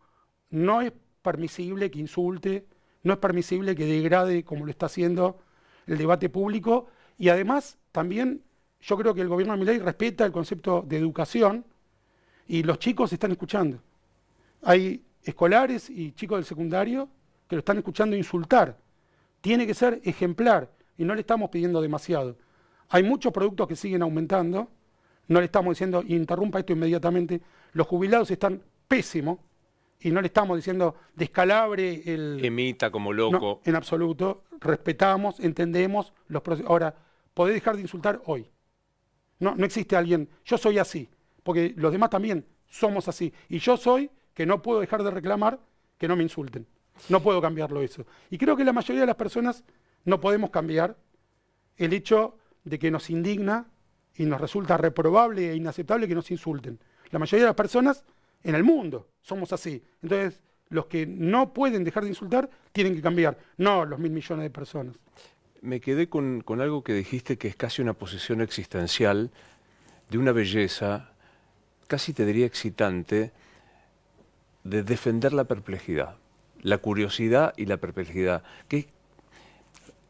es permisible que insulte, no es permisible que degrade como lo está haciendo el debate público, y además también yo creo que el gobierno de Milei respeta el concepto de educación y los chicos están escuchando. Hay escolares y chicos del secundario que lo están escuchando insultar. Tiene que ser ejemplar y no le estamos pidiendo demasiado. Hay muchos productos que siguen aumentando, no le estamos diciendo interrumpa esto inmediatamente. Los jubilados están pésimos y no le estamos diciendo descalabre el... Emita como loco. No, en absoluto. Respetamos, entendemos los procesos. Ahora, podés dejar de insultar hoy. No existe alguien, yo soy así, porque los demás también somos así. Y yo soy que no puedo dejar de reclamar que no me insulten. No puedo cambiarlo eso. Y creo que la mayoría de las personas no podemos cambiar el hecho de que nos indigna y nos resulta reprobable e inaceptable que nos insulten. La mayoría de las personas en el mundo somos así. Entonces, los que no pueden dejar de insultar tienen que cambiar, no los 1.000 millones de personas. Me quedé con algo que dijiste que es casi una posición existencial, de una belleza, casi te diría excitante, de defender la perplejidad, la curiosidad y la perplejidad. Que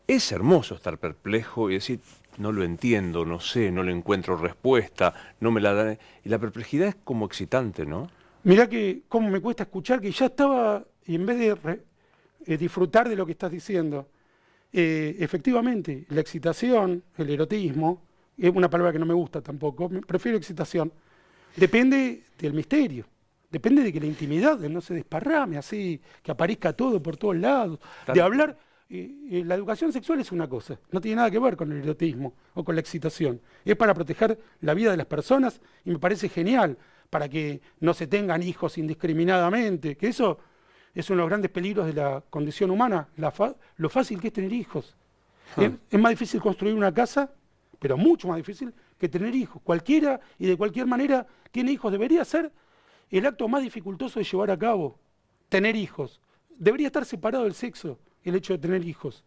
es hermoso estar perplejo y decir, no lo entiendo, no sé, no le encuentro respuesta, no me la dan. Y la perplejidad es como excitante, ¿no? Mirá que cómo me cuesta escuchar que ya estaba, y en vez de disfrutar de lo que estás diciendo, efectivamente, la excitación, el erotismo, es una palabra que no me gusta tampoco, prefiero excitación, depende del misterio, depende de que la intimidad no se desparrame así, que aparezca todo por todos lados, de hablar. La educación sexual es una cosa, no tiene nada que ver con el erotismo o con la excitación, es para proteger la vida de las personas y me parece genial, para que no se tengan hijos indiscriminadamente, que eso es uno de los grandes peligros de la condición humana, lo fácil que es tener hijos. Es más difícil construir una casa, pero mucho más difícil que tener hijos. Cualquiera y de cualquier manera tiene hijos. Debería ser el acto más dificultoso de llevar a cabo, tener hijos. Debería estar separado del sexo el hecho de tener hijos.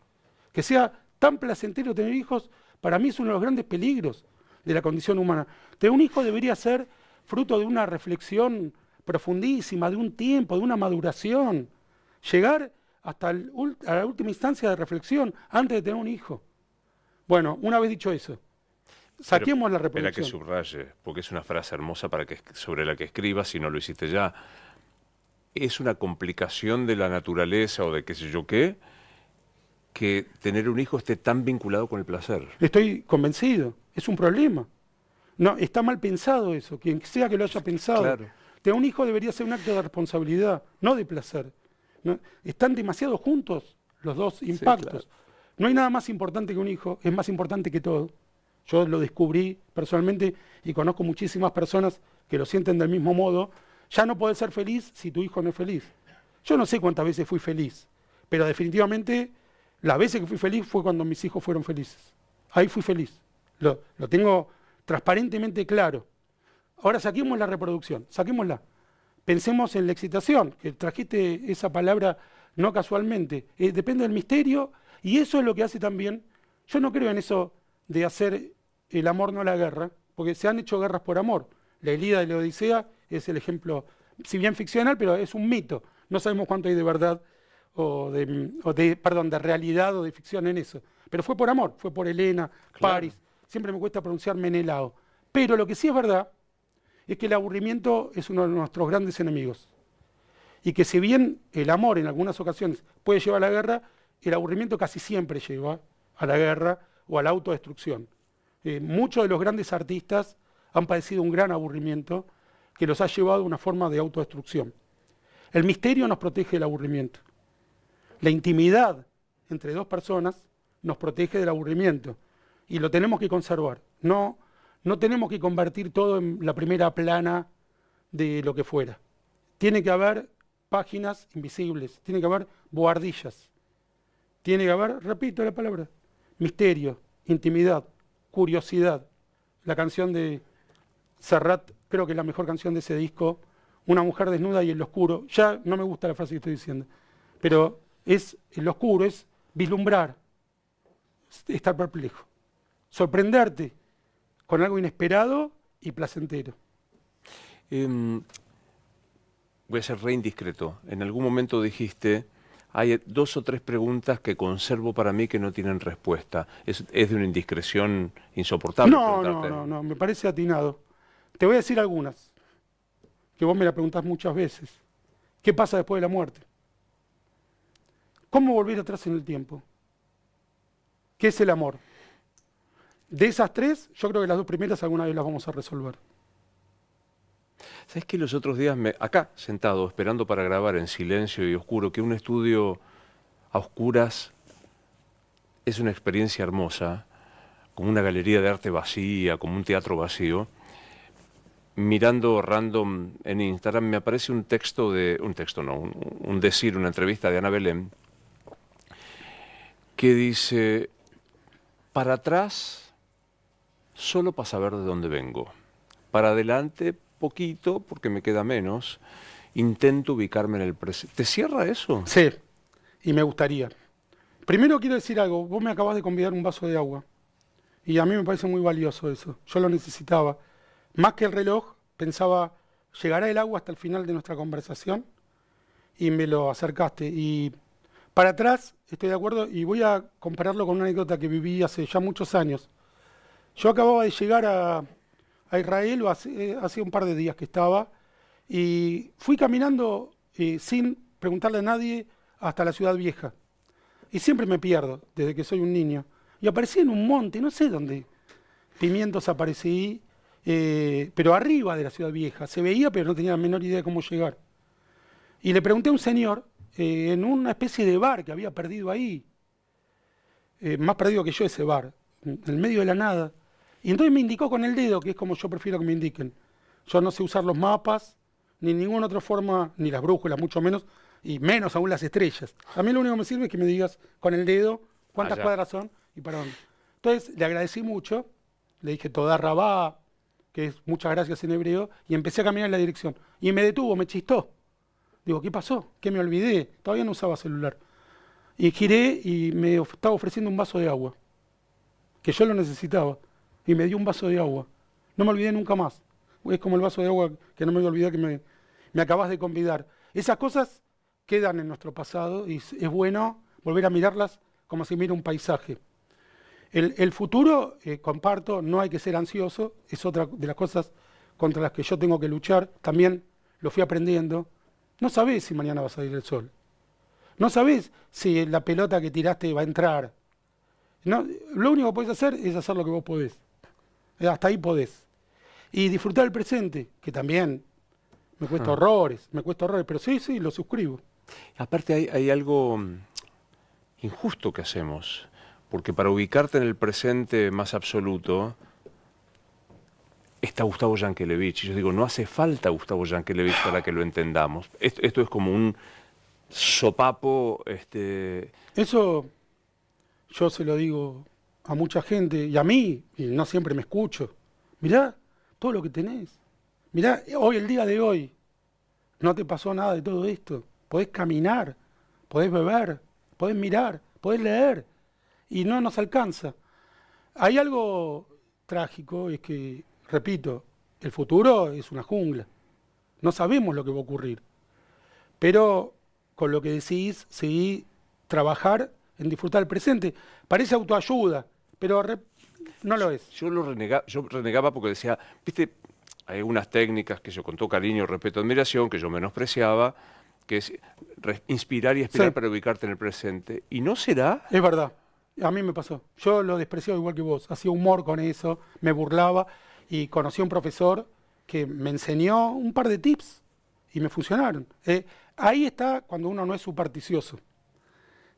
Que sea tan placentero tener hijos, para mí es uno de los grandes peligros de la condición humana. Tener un hijo debería ser fruto de una reflexión profundísima, de un tiempo, de una maduración. Llegar hasta a la última instancia de reflexión antes de tener un hijo. Bueno, una vez dicho eso, saquemos la reproducción. Espera que subraye, porque es una frase hermosa sobre la que escribas, si no lo hiciste ya. Es una complicación de la naturaleza o de qué sé yo qué, que tener un hijo esté tan vinculado con el placer. Estoy convencido, es un problema. No, está mal pensado eso, quien sea que lo haya pensado. Claro. Tener un hijo debería ser un acto de responsabilidad, no de placer. ¿No? Están demasiado juntos los dos impactos. Sí, claro. No hay nada más importante que un hijo, es más importante que todo. Yo lo descubrí personalmente y conozco muchísimas personas que lo sienten del mismo modo. Ya no podés ser feliz si tu hijo no es feliz. Yo no sé cuántas veces fui feliz, pero definitivamente las veces que fui feliz fue cuando mis hijos fueron felices. Ahí fui feliz. Lo tengo transparentemente claro. Ahora saquemos la reproducción, saquémosla. Pensemos en la excitación, que trajiste esa palabra no casualmente. Depende del misterio y eso es lo que hace también. Yo no creo en eso de hacer el amor no la guerra, porque se han hecho guerras por amor. La Ilíada y la Odisea es el ejemplo, si bien ficcional, pero es un mito. No sabemos cuánto hay de verdad de realidad o de ficción en eso. Pero fue por amor, fue por Helena, claro. París. Siempre me cuesta pronunciar Menelao. Pero lo que sí es verdad es que el aburrimiento es uno de nuestros grandes enemigos. Y que si bien el amor en algunas ocasiones puede llevar a la guerra, el aburrimiento casi siempre lleva a la guerra o a la autodestrucción. Muchos de los grandes artistas han padecido un gran aburrimiento que los ha llevado a una forma de autodestrucción. El misterio nos protege del aburrimiento. La intimidad entre dos personas nos protege del aburrimiento y lo tenemos que conservar. No tenemos que convertir todo en la primera plana de lo que fuera. Tiene que haber páginas invisibles, tiene que haber bohardillas, tiene que haber, repito la palabra, misterio, intimidad, curiosidad. La canción de Serrat, creo que es la mejor canción de ese disco, Una mujer desnuda y en lo oscuro. Ya no me gusta la frase que estoy diciendo, pero es en lo oscuro, es vislumbrar, estar perplejo, sorprenderte con algo inesperado y placentero. Voy a ser re indiscreto. En algún momento dijiste, hay 2 o 3 preguntas que conservo para mí que no tienen respuesta. Es de una indiscreción insoportable. No, me parece atinado. Te voy a decir algunas, que vos me la preguntás muchas veces. ¿Qué pasa después de la muerte? ¿Cómo volver atrás en el tiempo? ¿Qué es el amor? De esas 3, yo creo que las 2 primeras alguna vez las vamos a resolver. ¿Sabes qué? Los otros días, acá sentado, esperando para grabar en silencio y oscuro, que un estudio a oscuras es una experiencia hermosa, como una galería de arte vacía, como un teatro vacío. Mirando random en Instagram me aparece un decir, una entrevista de Ana Belén, que dice, para atrás, solo para saber de dónde vengo. Para adelante, poquito, porque me queda menos. Intento ubicarme en el presente. ¿Te cierra eso? Sí, y me gustaría. Primero quiero decir algo, vos me acabás de convidar un vaso de agua. Y a mí me parece muy valioso eso. Yo lo necesitaba. Más que el reloj, pensaba, ¿llegará el agua hasta el final de nuestra conversación? Y me lo acercaste. Y para atrás, estoy de acuerdo, y voy a compararlo con una anécdota que viví hace ya muchos años. Yo acababa de llegar a Israel, o hace un par de días que estaba, y fui caminando sin preguntarle a nadie hasta la ciudad vieja. Y siempre me pierdo, desde que soy un niño. Y aparecí en un monte, no sé dónde. Pimientos aparecí, pero arriba de la ciudad vieja. Se veía, pero no tenía la menor idea de cómo llegar. Y le pregunté a un señor, en una especie de bar que había perdido ahí, más perdido que yo ese bar, en el medio de la nada. Y entonces me indicó con el dedo, que es como yo prefiero que me indiquen. Yo no sé usar los mapas, ni ninguna otra forma, ni las brújulas, mucho menos, y menos aún las estrellas. A mí lo único que me sirve es que me digas con el dedo cuántas cuadras son y para dónde. Entonces le agradecí mucho, le dije Toda Rabá, que es muchas gracias en hebreo, y empecé a caminar en la dirección. Y me detuvo, me chistó. Digo, ¿qué pasó? ¿Qué me olvidé? Todavía no usaba celular. Y giré y me estaba ofreciendo un vaso de agua, que yo lo necesitaba, y me dio un vaso de agua. No me olvidé nunca más. Es como el vaso de agua que no me voy a olvidar que me acabas de convidar. Esas cosas quedan en nuestro pasado y es bueno volver a mirarlas como si mira un paisaje. El futuro, comparto, no hay que ser ansioso, es otra de las cosas contra las que yo tengo que luchar. También lo fui aprendiendo. No sabés si mañana va a salir el sol. No sabés si la pelota que tiraste va a entrar. No, lo único que podés hacer es hacer lo que vos podés. Hasta ahí podés. Y disfrutar el presente, que también me cuesta horrores, pero sí, lo suscribo. Aparte hay algo injusto que hacemos, porque para ubicarte en el presente más absoluto está Gustavo Yankelevich. Y yo digo, no hace falta Gustavo Yankelevich para que lo entendamos. Esto es como un sopapo. Eso yo se lo digo a mucha gente, y a mí, y no siempre me escucho. Mirá todo lo que tenés. Mirá, hoy, el día de hoy, no te pasó nada de todo esto. Podés caminar, podés beber, podés mirar, podés leer, y no nos alcanza. Hay algo trágico, es que, repito, el futuro es una jungla. No sabemos lo que va a ocurrir. Pero con lo que decís, sí, trabajar en disfrutar el presente. Parece autoayuda, pero no lo es. Yo renegaba porque decía, viste, hay algunas técnicas que yo con todo cariño, respeto, admiración, que yo menospreciaba, que es inspirar y esperar para ubicarte en el presente. ¿Y no será? Es verdad. A mí me pasó. Yo lo despreciaba igual que vos. Hacía humor con eso, me burlaba y conocí a un profesor que me enseñó un par de tips y me funcionaron. Ahí está cuando uno no es supersticioso.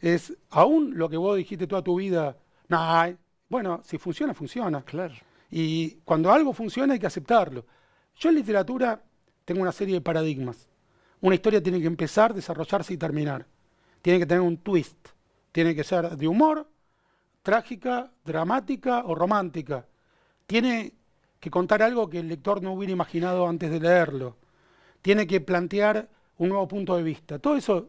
Es aún lo que vos dijiste toda tu vida, nah, bueno, si funciona, funciona. Claro. Y cuando algo funciona hay que aceptarlo. Yo en literatura tengo una serie de paradigmas. Una historia tiene que empezar, desarrollarse y terminar. Tiene que tener un twist. Tiene que ser de humor, trágica, dramática o romántica. Tiene que contar algo que el lector no hubiera imaginado antes de leerlo. Tiene que plantear un nuevo punto de vista. Todo eso,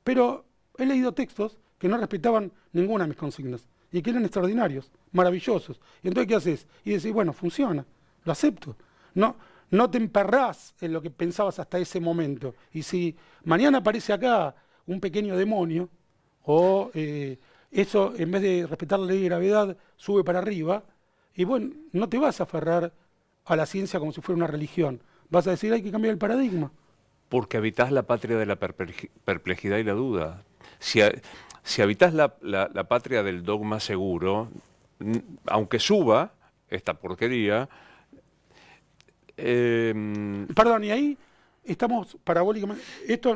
pero he leído textos que no respetaban ninguna de mis consignas y que eran extraordinarios, maravillosos. Y entonces, ¿qué haces? Y decís, bueno, funciona, lo acepto. No te emperrás en lo que pensabas hasta ese momento. Y si mañana aparece acá un pequeño demonio, o eso, en vez de respetar la ley de gravedad, sube para arriba, y bueno, no te vas a aferrar a la ciencia como si fuera una religión. Vas a decir, hay que cambiar el paradigma. Porque habitás la patria de la perplejidad y la duda. Si habitás la patria del dogma seguro, aunque suba esta porquería... Perdón, y ahí estamos parabólicamente...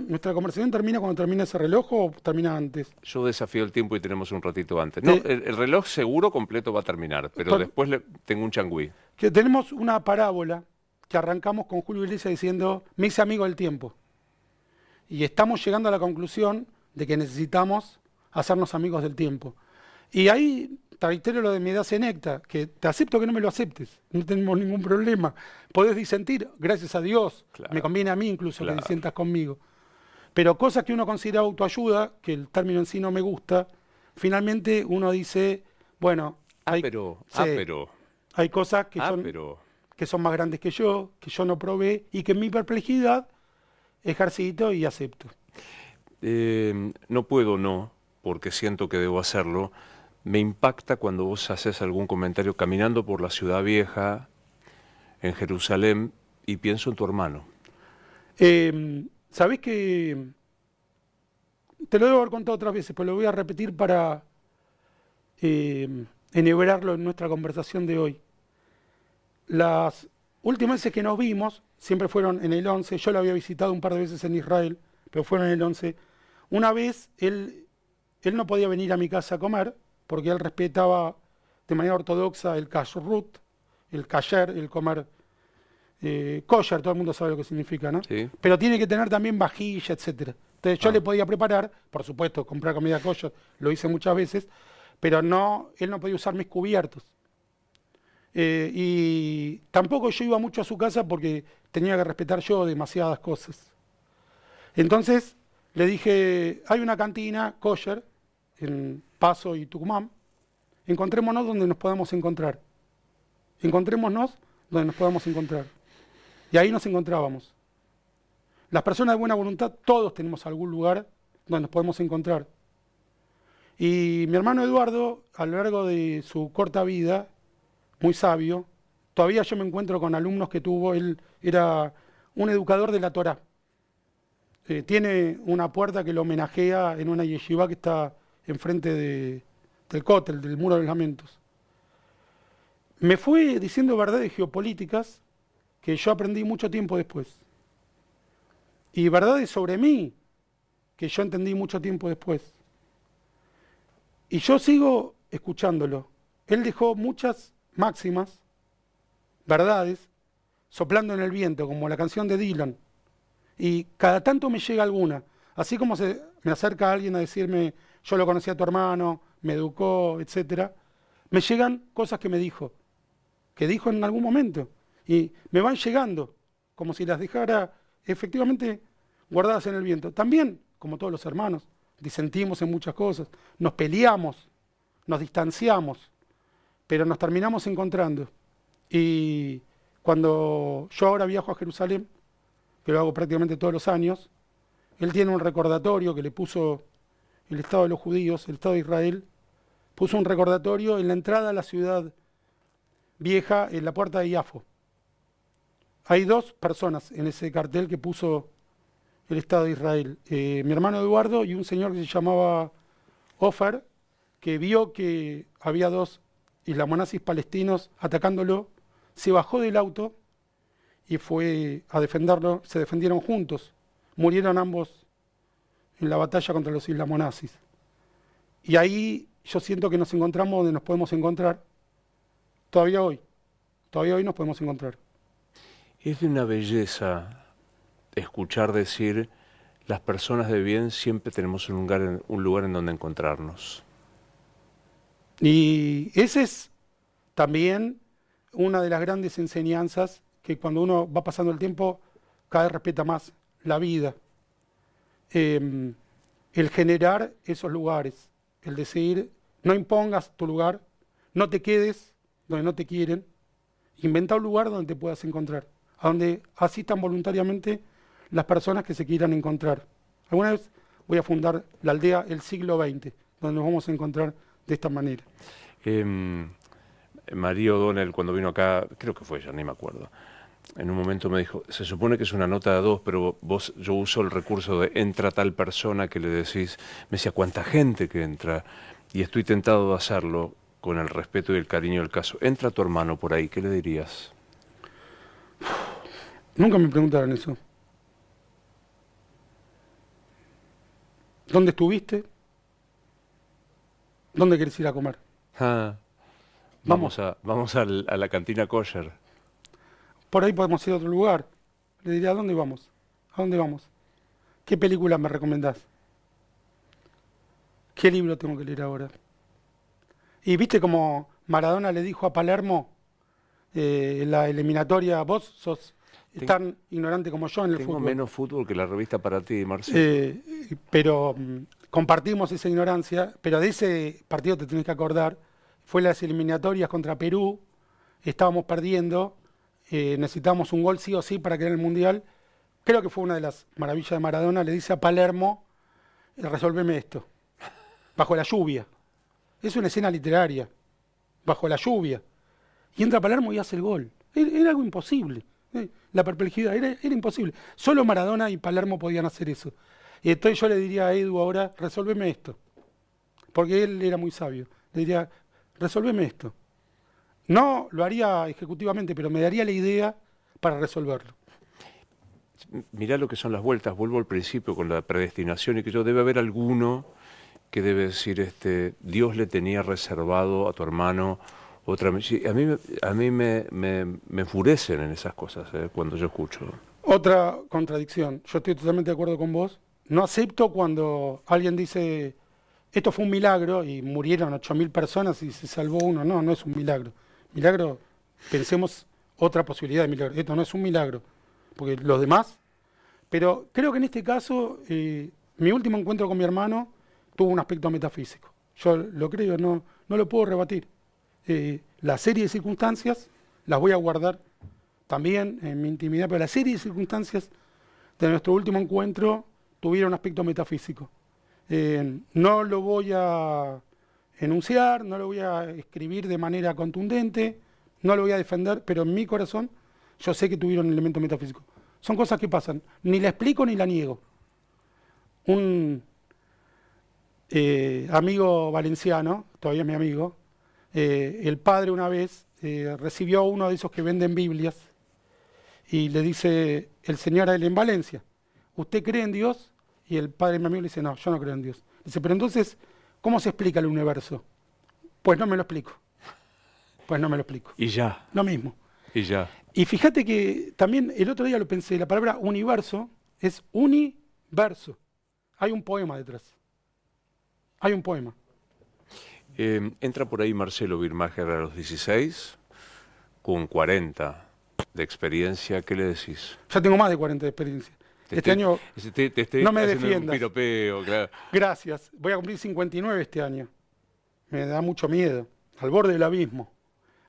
¿Nuestra conversación termina cuando termina ese reloj o termina antes? Yo desafío el tiempo y tenemos un ratito antes. No, el reloj seguro completo va a terminar, pero después tengo un changüí. Que tenemos una parábola que arrancamos con Julio Iglesias diciendo, me hice amigo del tiempo. Y estamos llegando a la conclusión de que necesitamos hacernos amigos del tiempo. Y ahí te reitero lo de mi edad senecta, que te acepto que no me lo aceptes, no tenemos ningún problema. Podés disentir, gracias a Dios, me Claro, conviene a mí incluso que claro. disientas conmigo. Pero cosas que uno considera autoayuda, que el término en sí no me gusta, finalmente uno dice, bueno, Ah, sí, pero, hay cosas pero. que son más grandes que yo no probé y que en mi perplejidad ejercito y acepto. No puedo, no, porque siento que debo hacerlo. Me impacta cuando vos haces algún comentario caminando por la ciudad vieja en Jerusalén y pienso en tu hermano. ¿Sabés que te lo debo haber contado otras veces, pero lo voy a repetir para enhebrarlo en nuestra conversación de hoy? Las últimas veces que nos vimos siempre fueron en el 11. Yo lo había visitado un par de veces en Israel, pero fueron en el 11. Una vez él no podía venir a mi casa a comer porque él respetaba de manera ortodoxa el kashrut, el kasher, el comer kosher, todo el mundo sabe lo que significa, ¿no? ¿Sí? Pero tiene que tener también vajilla, etcétera. Entonces yo Ah, le podía preparar, por supuesto, comprar comida kosher, lo hice muchas veces, pero no, él no podía usar mis cubiertos. Y tampoco yo iba mucho a su casa porque tenía que respetar yo demasiadas cosas. Entonces le dije, hay una cantina kosher en Paso y Tucumán, encontrémonos donde nos podamos encontrar. Encontrémonos donde nos podamos encontrar. Y ahí nos encontrábamos. Las personas de buena voluntad, todos tenemos algún lugar donde nos podemos encontrar. Y mi hermano Eduardo, a lo largo de su corta vida, muy sabio, todavía yo me encuentro con alumnos que tuvo, él era un educador de la Torá. Tiene una puerta que lo homenajea en una yeshiva que está enfrente del Kotel, del Muro de los Lamentos. Me fue diciendo verdades geopolíticas que yo aprendí mucho tiempo después. Y verdades sobre mí que yo entendí mucho tiempo después. Y yo sigo escuchándolo. Él dejó muchas máximas, verdades, soplando en el viento, como la canción de Dylan. Y cada tanto me llega alguna. Así como se me acerca alguien a decirme, yo lo conocí a tu hermano, me educó, etcétera, me llegan cosas que dijo en algún momento. Y me van llegando, como si las dejara efectivamente guardadas en el viento. También, como todos los hermanos, disentimos en muchas cosas, nos peleamos, nos distanciamos, pero nos terminamos encontrando. Y cuando yo ahora viajo a Jerusalén, que lo hago prácticamente todos los años, él tiene un recordatorio que le puso el Estado de los Judíos, el Estado de Israel, puso un recordatorio en la entrada a la ciudad vieja, en la puerta de Yafo. Hay dos personas en ese cartel que puso el Estado de Israel. Mi hermano Eduardo y un señor que se llamaba Ofer, que vio que había dos islamonazis palestinos atacándolo, se bajó del auto y fue a defenderlo, se defendieron juntos, murieron ambos en la batalla contra los islamonazis. Y ahí yo siento que nos encontramos donde nos podemos encontrar, todavía hoy nos podemos encontrar. es de una belleza escuchar decir, las personas de bien siempre tenemos un lugar en donde encontrarnos. Y ese es también una de las grandes enseñanzas que cuando uno va pasando el tiempo cada vez respeta más la vida. Eh, el generar esos lugares, el decidir, no impongas tu lugar, no te quedes donde no te quieren, inventa un lugar donde te puedas encontrar, a donde asistan voluntariamente las personas que se quieran encontrar. Alguna vez voy a fundar la aldea El Siglo XX, donde nos vamos a encontrar de esta manera. Em, María O'Donnell, cuando vino acá, creo que fue ella, ni me acuerdo, en un momento me dijo, se supone que es una nota de dos, pero yo uso el recurso de entra tal persona que le decís, me decía, ¿cuánta gente que entra? Y estoy tentado de hacerlo con el respeto y el cariño del caso. Entra tu hermano por ahí, ¿qué le dirías? Nunca me preguntaron eso. ¿Dónde estuviste? ¿Dónde querés ir a comer? Ah, Vamos, a la cantina kosher. por ahí podemos ir a otro lugar. Le diría, ¿a dónde vamos? ¿A dónde vamos? ¿Qué película me recomendás? ¿Qué libro tengo que leer ahora? Y viste como Maradona le dijo a Palermo en la eliminatoria, vos sos tan ignorante como yo en el Tengo fútbol. menos fútbol que la revista Para Ti, Marcelo. Pero compartimos esa ignorancia, pero de ese partido te tenés que acordar, fue las eliminatorias contra Perú, estábamos perdiendo, necesitábamos un gol sí o sí para quedar en el Mundial. Creo que fue una de las maravillas de Maradona, le dice a Palermo, resolveme esto, bajo la lluvia. Es una escena literaria, bajo la lluvia. Y entra Palermo y hace el gol. Era algo imposible. La perplejidad, era imposible. Solo Maradona y Palermo podían hacer eso. Y entonces yo le diría a Edu ahora, resolveme esto. Porque él era muy sabio. Le diría, resolveme esto. No lo haría ejecutivamente, pero me daría la idea para resolverlo. Mirá lo que son las vueltas, vuelvo al principio con la predestinación y que yo debe haber alguno que debe decir, Dios le tenía reservado a tu hermano otra... Sí, a mí me enfurecen en esas cosas cuando yo escucho. Otra contradicción, yo estoy totalmente de acuerdo con vos. No acepto cuando alguien dice, esto fue un milagro y murieron 8.000 personas y se salvó uno. No, no es un milagro. Milagro, pensemos otra posibilidad de milagro. Esto no es un milagro, porque los demás... Pero creo que en este caso, mi último encuentro con mi hermano tuvo un aspecto metafísico. Yo lo creo, no lo puedo rebatir. La serie de circunstancias las voy a guardar también en mi intimidad, pero la serie de circunstancias de nuestro último encuentro tuvieron un aspecto metafísico. No lo voy a enunciar, no lo voy a escribir de manera contundente, no lo voy a defender, pero en mi corazón yo sé que tuvieron un elemento metafísico. Son cosas que pasan, ni la explico ni la niego. Un amigo valenciano, todavía es mi amigo, el padre una vez recibió a uno de esos que venden Biblias y le dice el señor a él en Valencia, ¿usted cree en Dios? Y el padre de mi amigo le dice, no, yo no creo en Dios. Dice, pero entonces, ¿cómo se explica el universo? Pues no me lo explico. Pues no me lo explico. Y ya. Lo mismo. Y ya. Y fíjate que también el otro día lo pensé, la palabra universo es universo. Hay un poema detrás. Hay un poema. Entra por ahí Marcelo Birmacher a los 16, con 40 de experiencia, ¿qué le decís? Ya tengo más de 40 de experiencia. Este año te estoy no me haciendo defiendas. un piropeo, claro. Gracias. Voy a cumplir 59 este año. Me da mucho miedo. Al borde del abismo.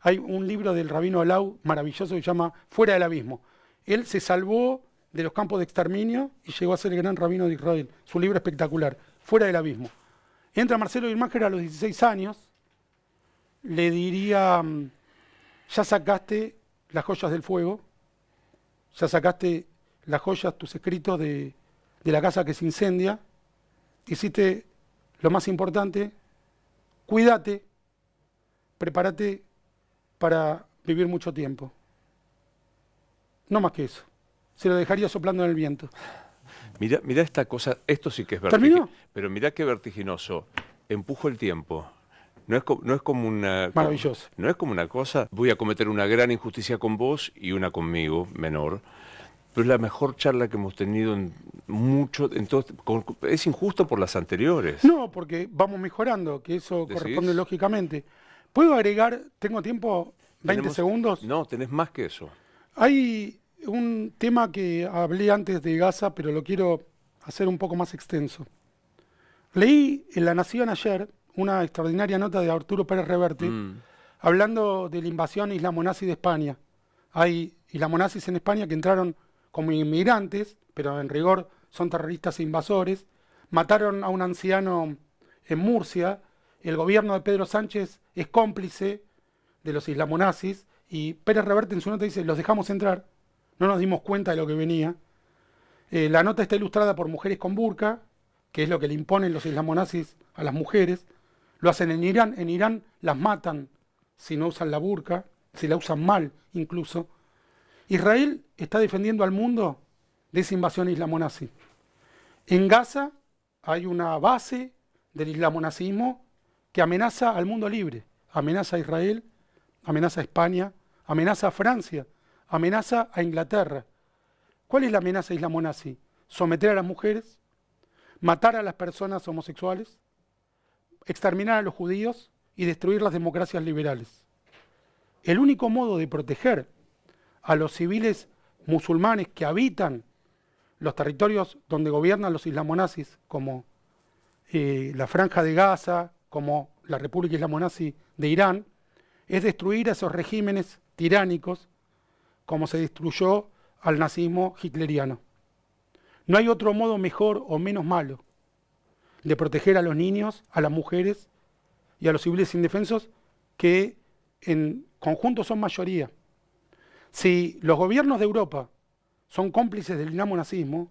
Hay un libro del rabino Lau maravilloso que se llama Fuera del abismo. Él se salvó de los campos de exterminio y llegó a ser el gran rabino de Israel. Su libro espectacular, Fuera del abismo. Entra Marcelo Birmacher a los 16 años, le diría, ya sacaste las joyas del fuego, ya sacaste las joyas, tus escritos de la casa que se incendia, hiciste lo más importante, cuídate, prepárate para vivir mucho tiempo. No más que eso. Se lo dejaría soplando en el viento. Mira esta cosa, esto sí que es ¿Terminó? vertiginoso. Pero mira qué vertiginoso. Empujo el tiempo. No es como una... Maravilloso. No es como una cosa, voy a cometer una gran injusticia con vos y una conmigo, menor. Pero es la mejor charla que hemos tenido en mucho... es injusto por las anteriores. No, porque vamos mejorando, que eso ¿Decís? corresponde lógicamente. ¿Puedo agregar, tengo tiempo, 20 segundos? No, tenés más que eso. Hay un tema que hablé antes de Gaza, pero lo quiero hacer un poco más extenso. Leí en La Nación ayer una extraordinaria nota de Arturo Pérez Reverte hablando de la invasión islamonazi de España. Hay islamonazis en España que entraron como inmigrantes, pero en rigor son terroristas e invasores. Mataron a un anciano en Murcia. El gobierno de Pedro Sánchez es cómplice de los islamonazis y Pérez Reverte en su nota dice, los dejamos entrar, no nos dimos cuenta de lo que venía. La nota está ilustrada por mujeres con burka, que es lo que le imponen los islamonazis a las mujeres. Lo hacen en Irán las matan si no usan la burka, si la usan mal incluso. Israel está defendiendo al mundo de esa invasión islamonazi. En Gaza hay una base del islamonazismo que amenaza al mundo libre, amenaza a Israel, amenaza a España, amenaza a Francia, amenaza a Inglaterra. ¿Cuál es la amenaza islamonazi? Someter a las mujeres, matar a las personas homosexuales, exterminar a los judíos y destruir las democracias liberales. El único modo de proteger a los civiles musulmanes que habitan los territorios donde gobiernan los islamonazis, como la Franja de Gaza, como la República Islamonazi de Irán, es destruir a esos regímenes tiránicos como se destruyó al nazismo hitleriano. No hay otro modo mejor o menos malo de proteger a los niños, a las mujeres y a los civiles indefensos que en conjunto son mayoría. Si los gobiernos de Europa son cómplices del islamonazismo,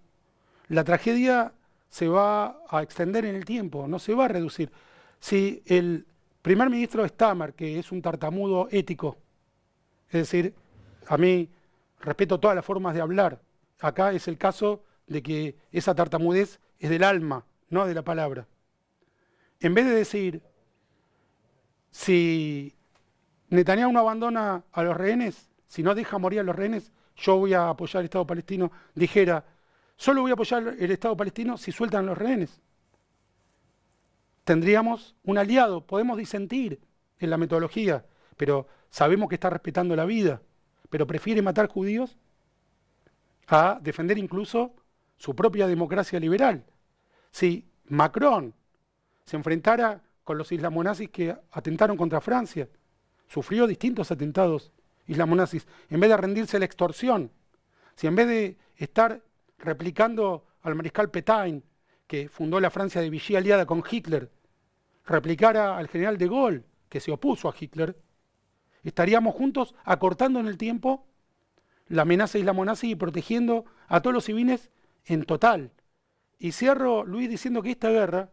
la tragedia se va a extender en el tiempo, no se va a reducir. Si el primer ministro Stammer, que es un tartamudo ético, es decir, a mí respeto todas las formas de hablar, acá es el caso de que esa tartamudez es del alma, no de la palabra. En vez de decir, si Netanyahu no abandona a los rehenes, si no deja morir a los rehenes, yo voy a apoyar el Estado palestino, dijera, solo voy a apoyar el Estado palestino si sueltan los rehenes. Tendríamos un aliado, podemos disentir en la metodología, pero sabemos que está respetando la vida, pero prefiere matar judíos a defender incluso su propia democracia liberal. Si Macron se enfrentara con los islamonazis que atentaron contra Francia, sufrió distintos atentados islamonazis, en vez de rendirse a la extorsión, si en vez de estar replicando al mariscal Pétain, que fundó la Francia de Vichy aliada con Hitler, replicara al general de Gaulle, que se opuso a Hitler, estaríamos juntos acortando en el tiempo la amenaza islamonazi y protegiendo a todos los civiles en total. Y cierro, Luis, diciendo que esta guerra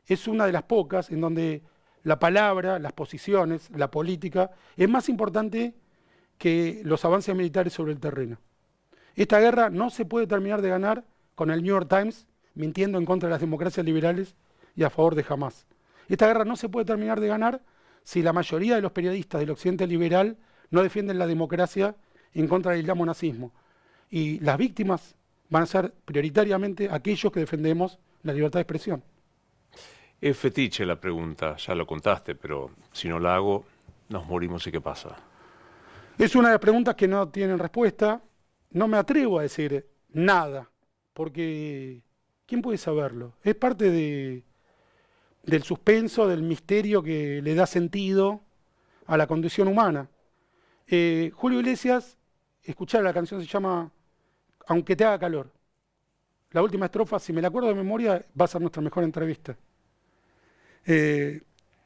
es una de las pocas en donde la palabra, las posiciones, la política, es más importante que los avances militares sobre el terreno. Esta guerra no se puede terminar de ganar con el New York Times mintiendo en contra de las democracias liberales y a favor de Hamás. Esta guerra no se puede terminar de ganar si la mayoría de los periodistas del occidente liberal no defienden la democracia en contra del islamonazismo. Y las víctimas van a ser prioritariamente aquellos que defendemos la libertad de expresión. Es fetiche la pregunta, ya lo contaste, pero si no la hago, nos morimos y ¿qué pasa? Es una de las preguntas que no tienen respuesta. No me atrevo a decir nada, porque ¿quién puede saberlo? Es parte del suspenso, del misterio que le da sentido a la condición humana. Julio Iglesias, escuchar la canción se llama Aunque te haga calor. La última estrofa, si me la acuerdo de memoria, va a ser nuestra mejor entrevista.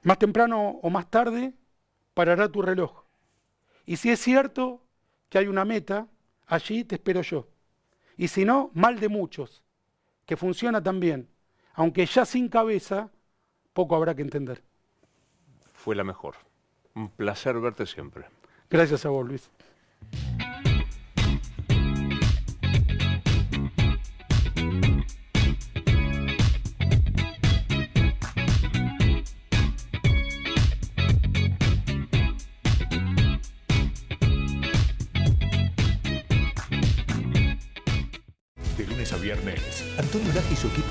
Más temprano o más tarde parará tu reloj. Y si es cierto que hay una meta, allí te espero yo. Y si no, mal de muchos, que funciona también. Aunque ya sin cabeza, poco habrá que entender. Fue la mejor. Un placer verte siempre. Gracias a vos, Luis. De lunes a viernes, Antonio Laje y su equipo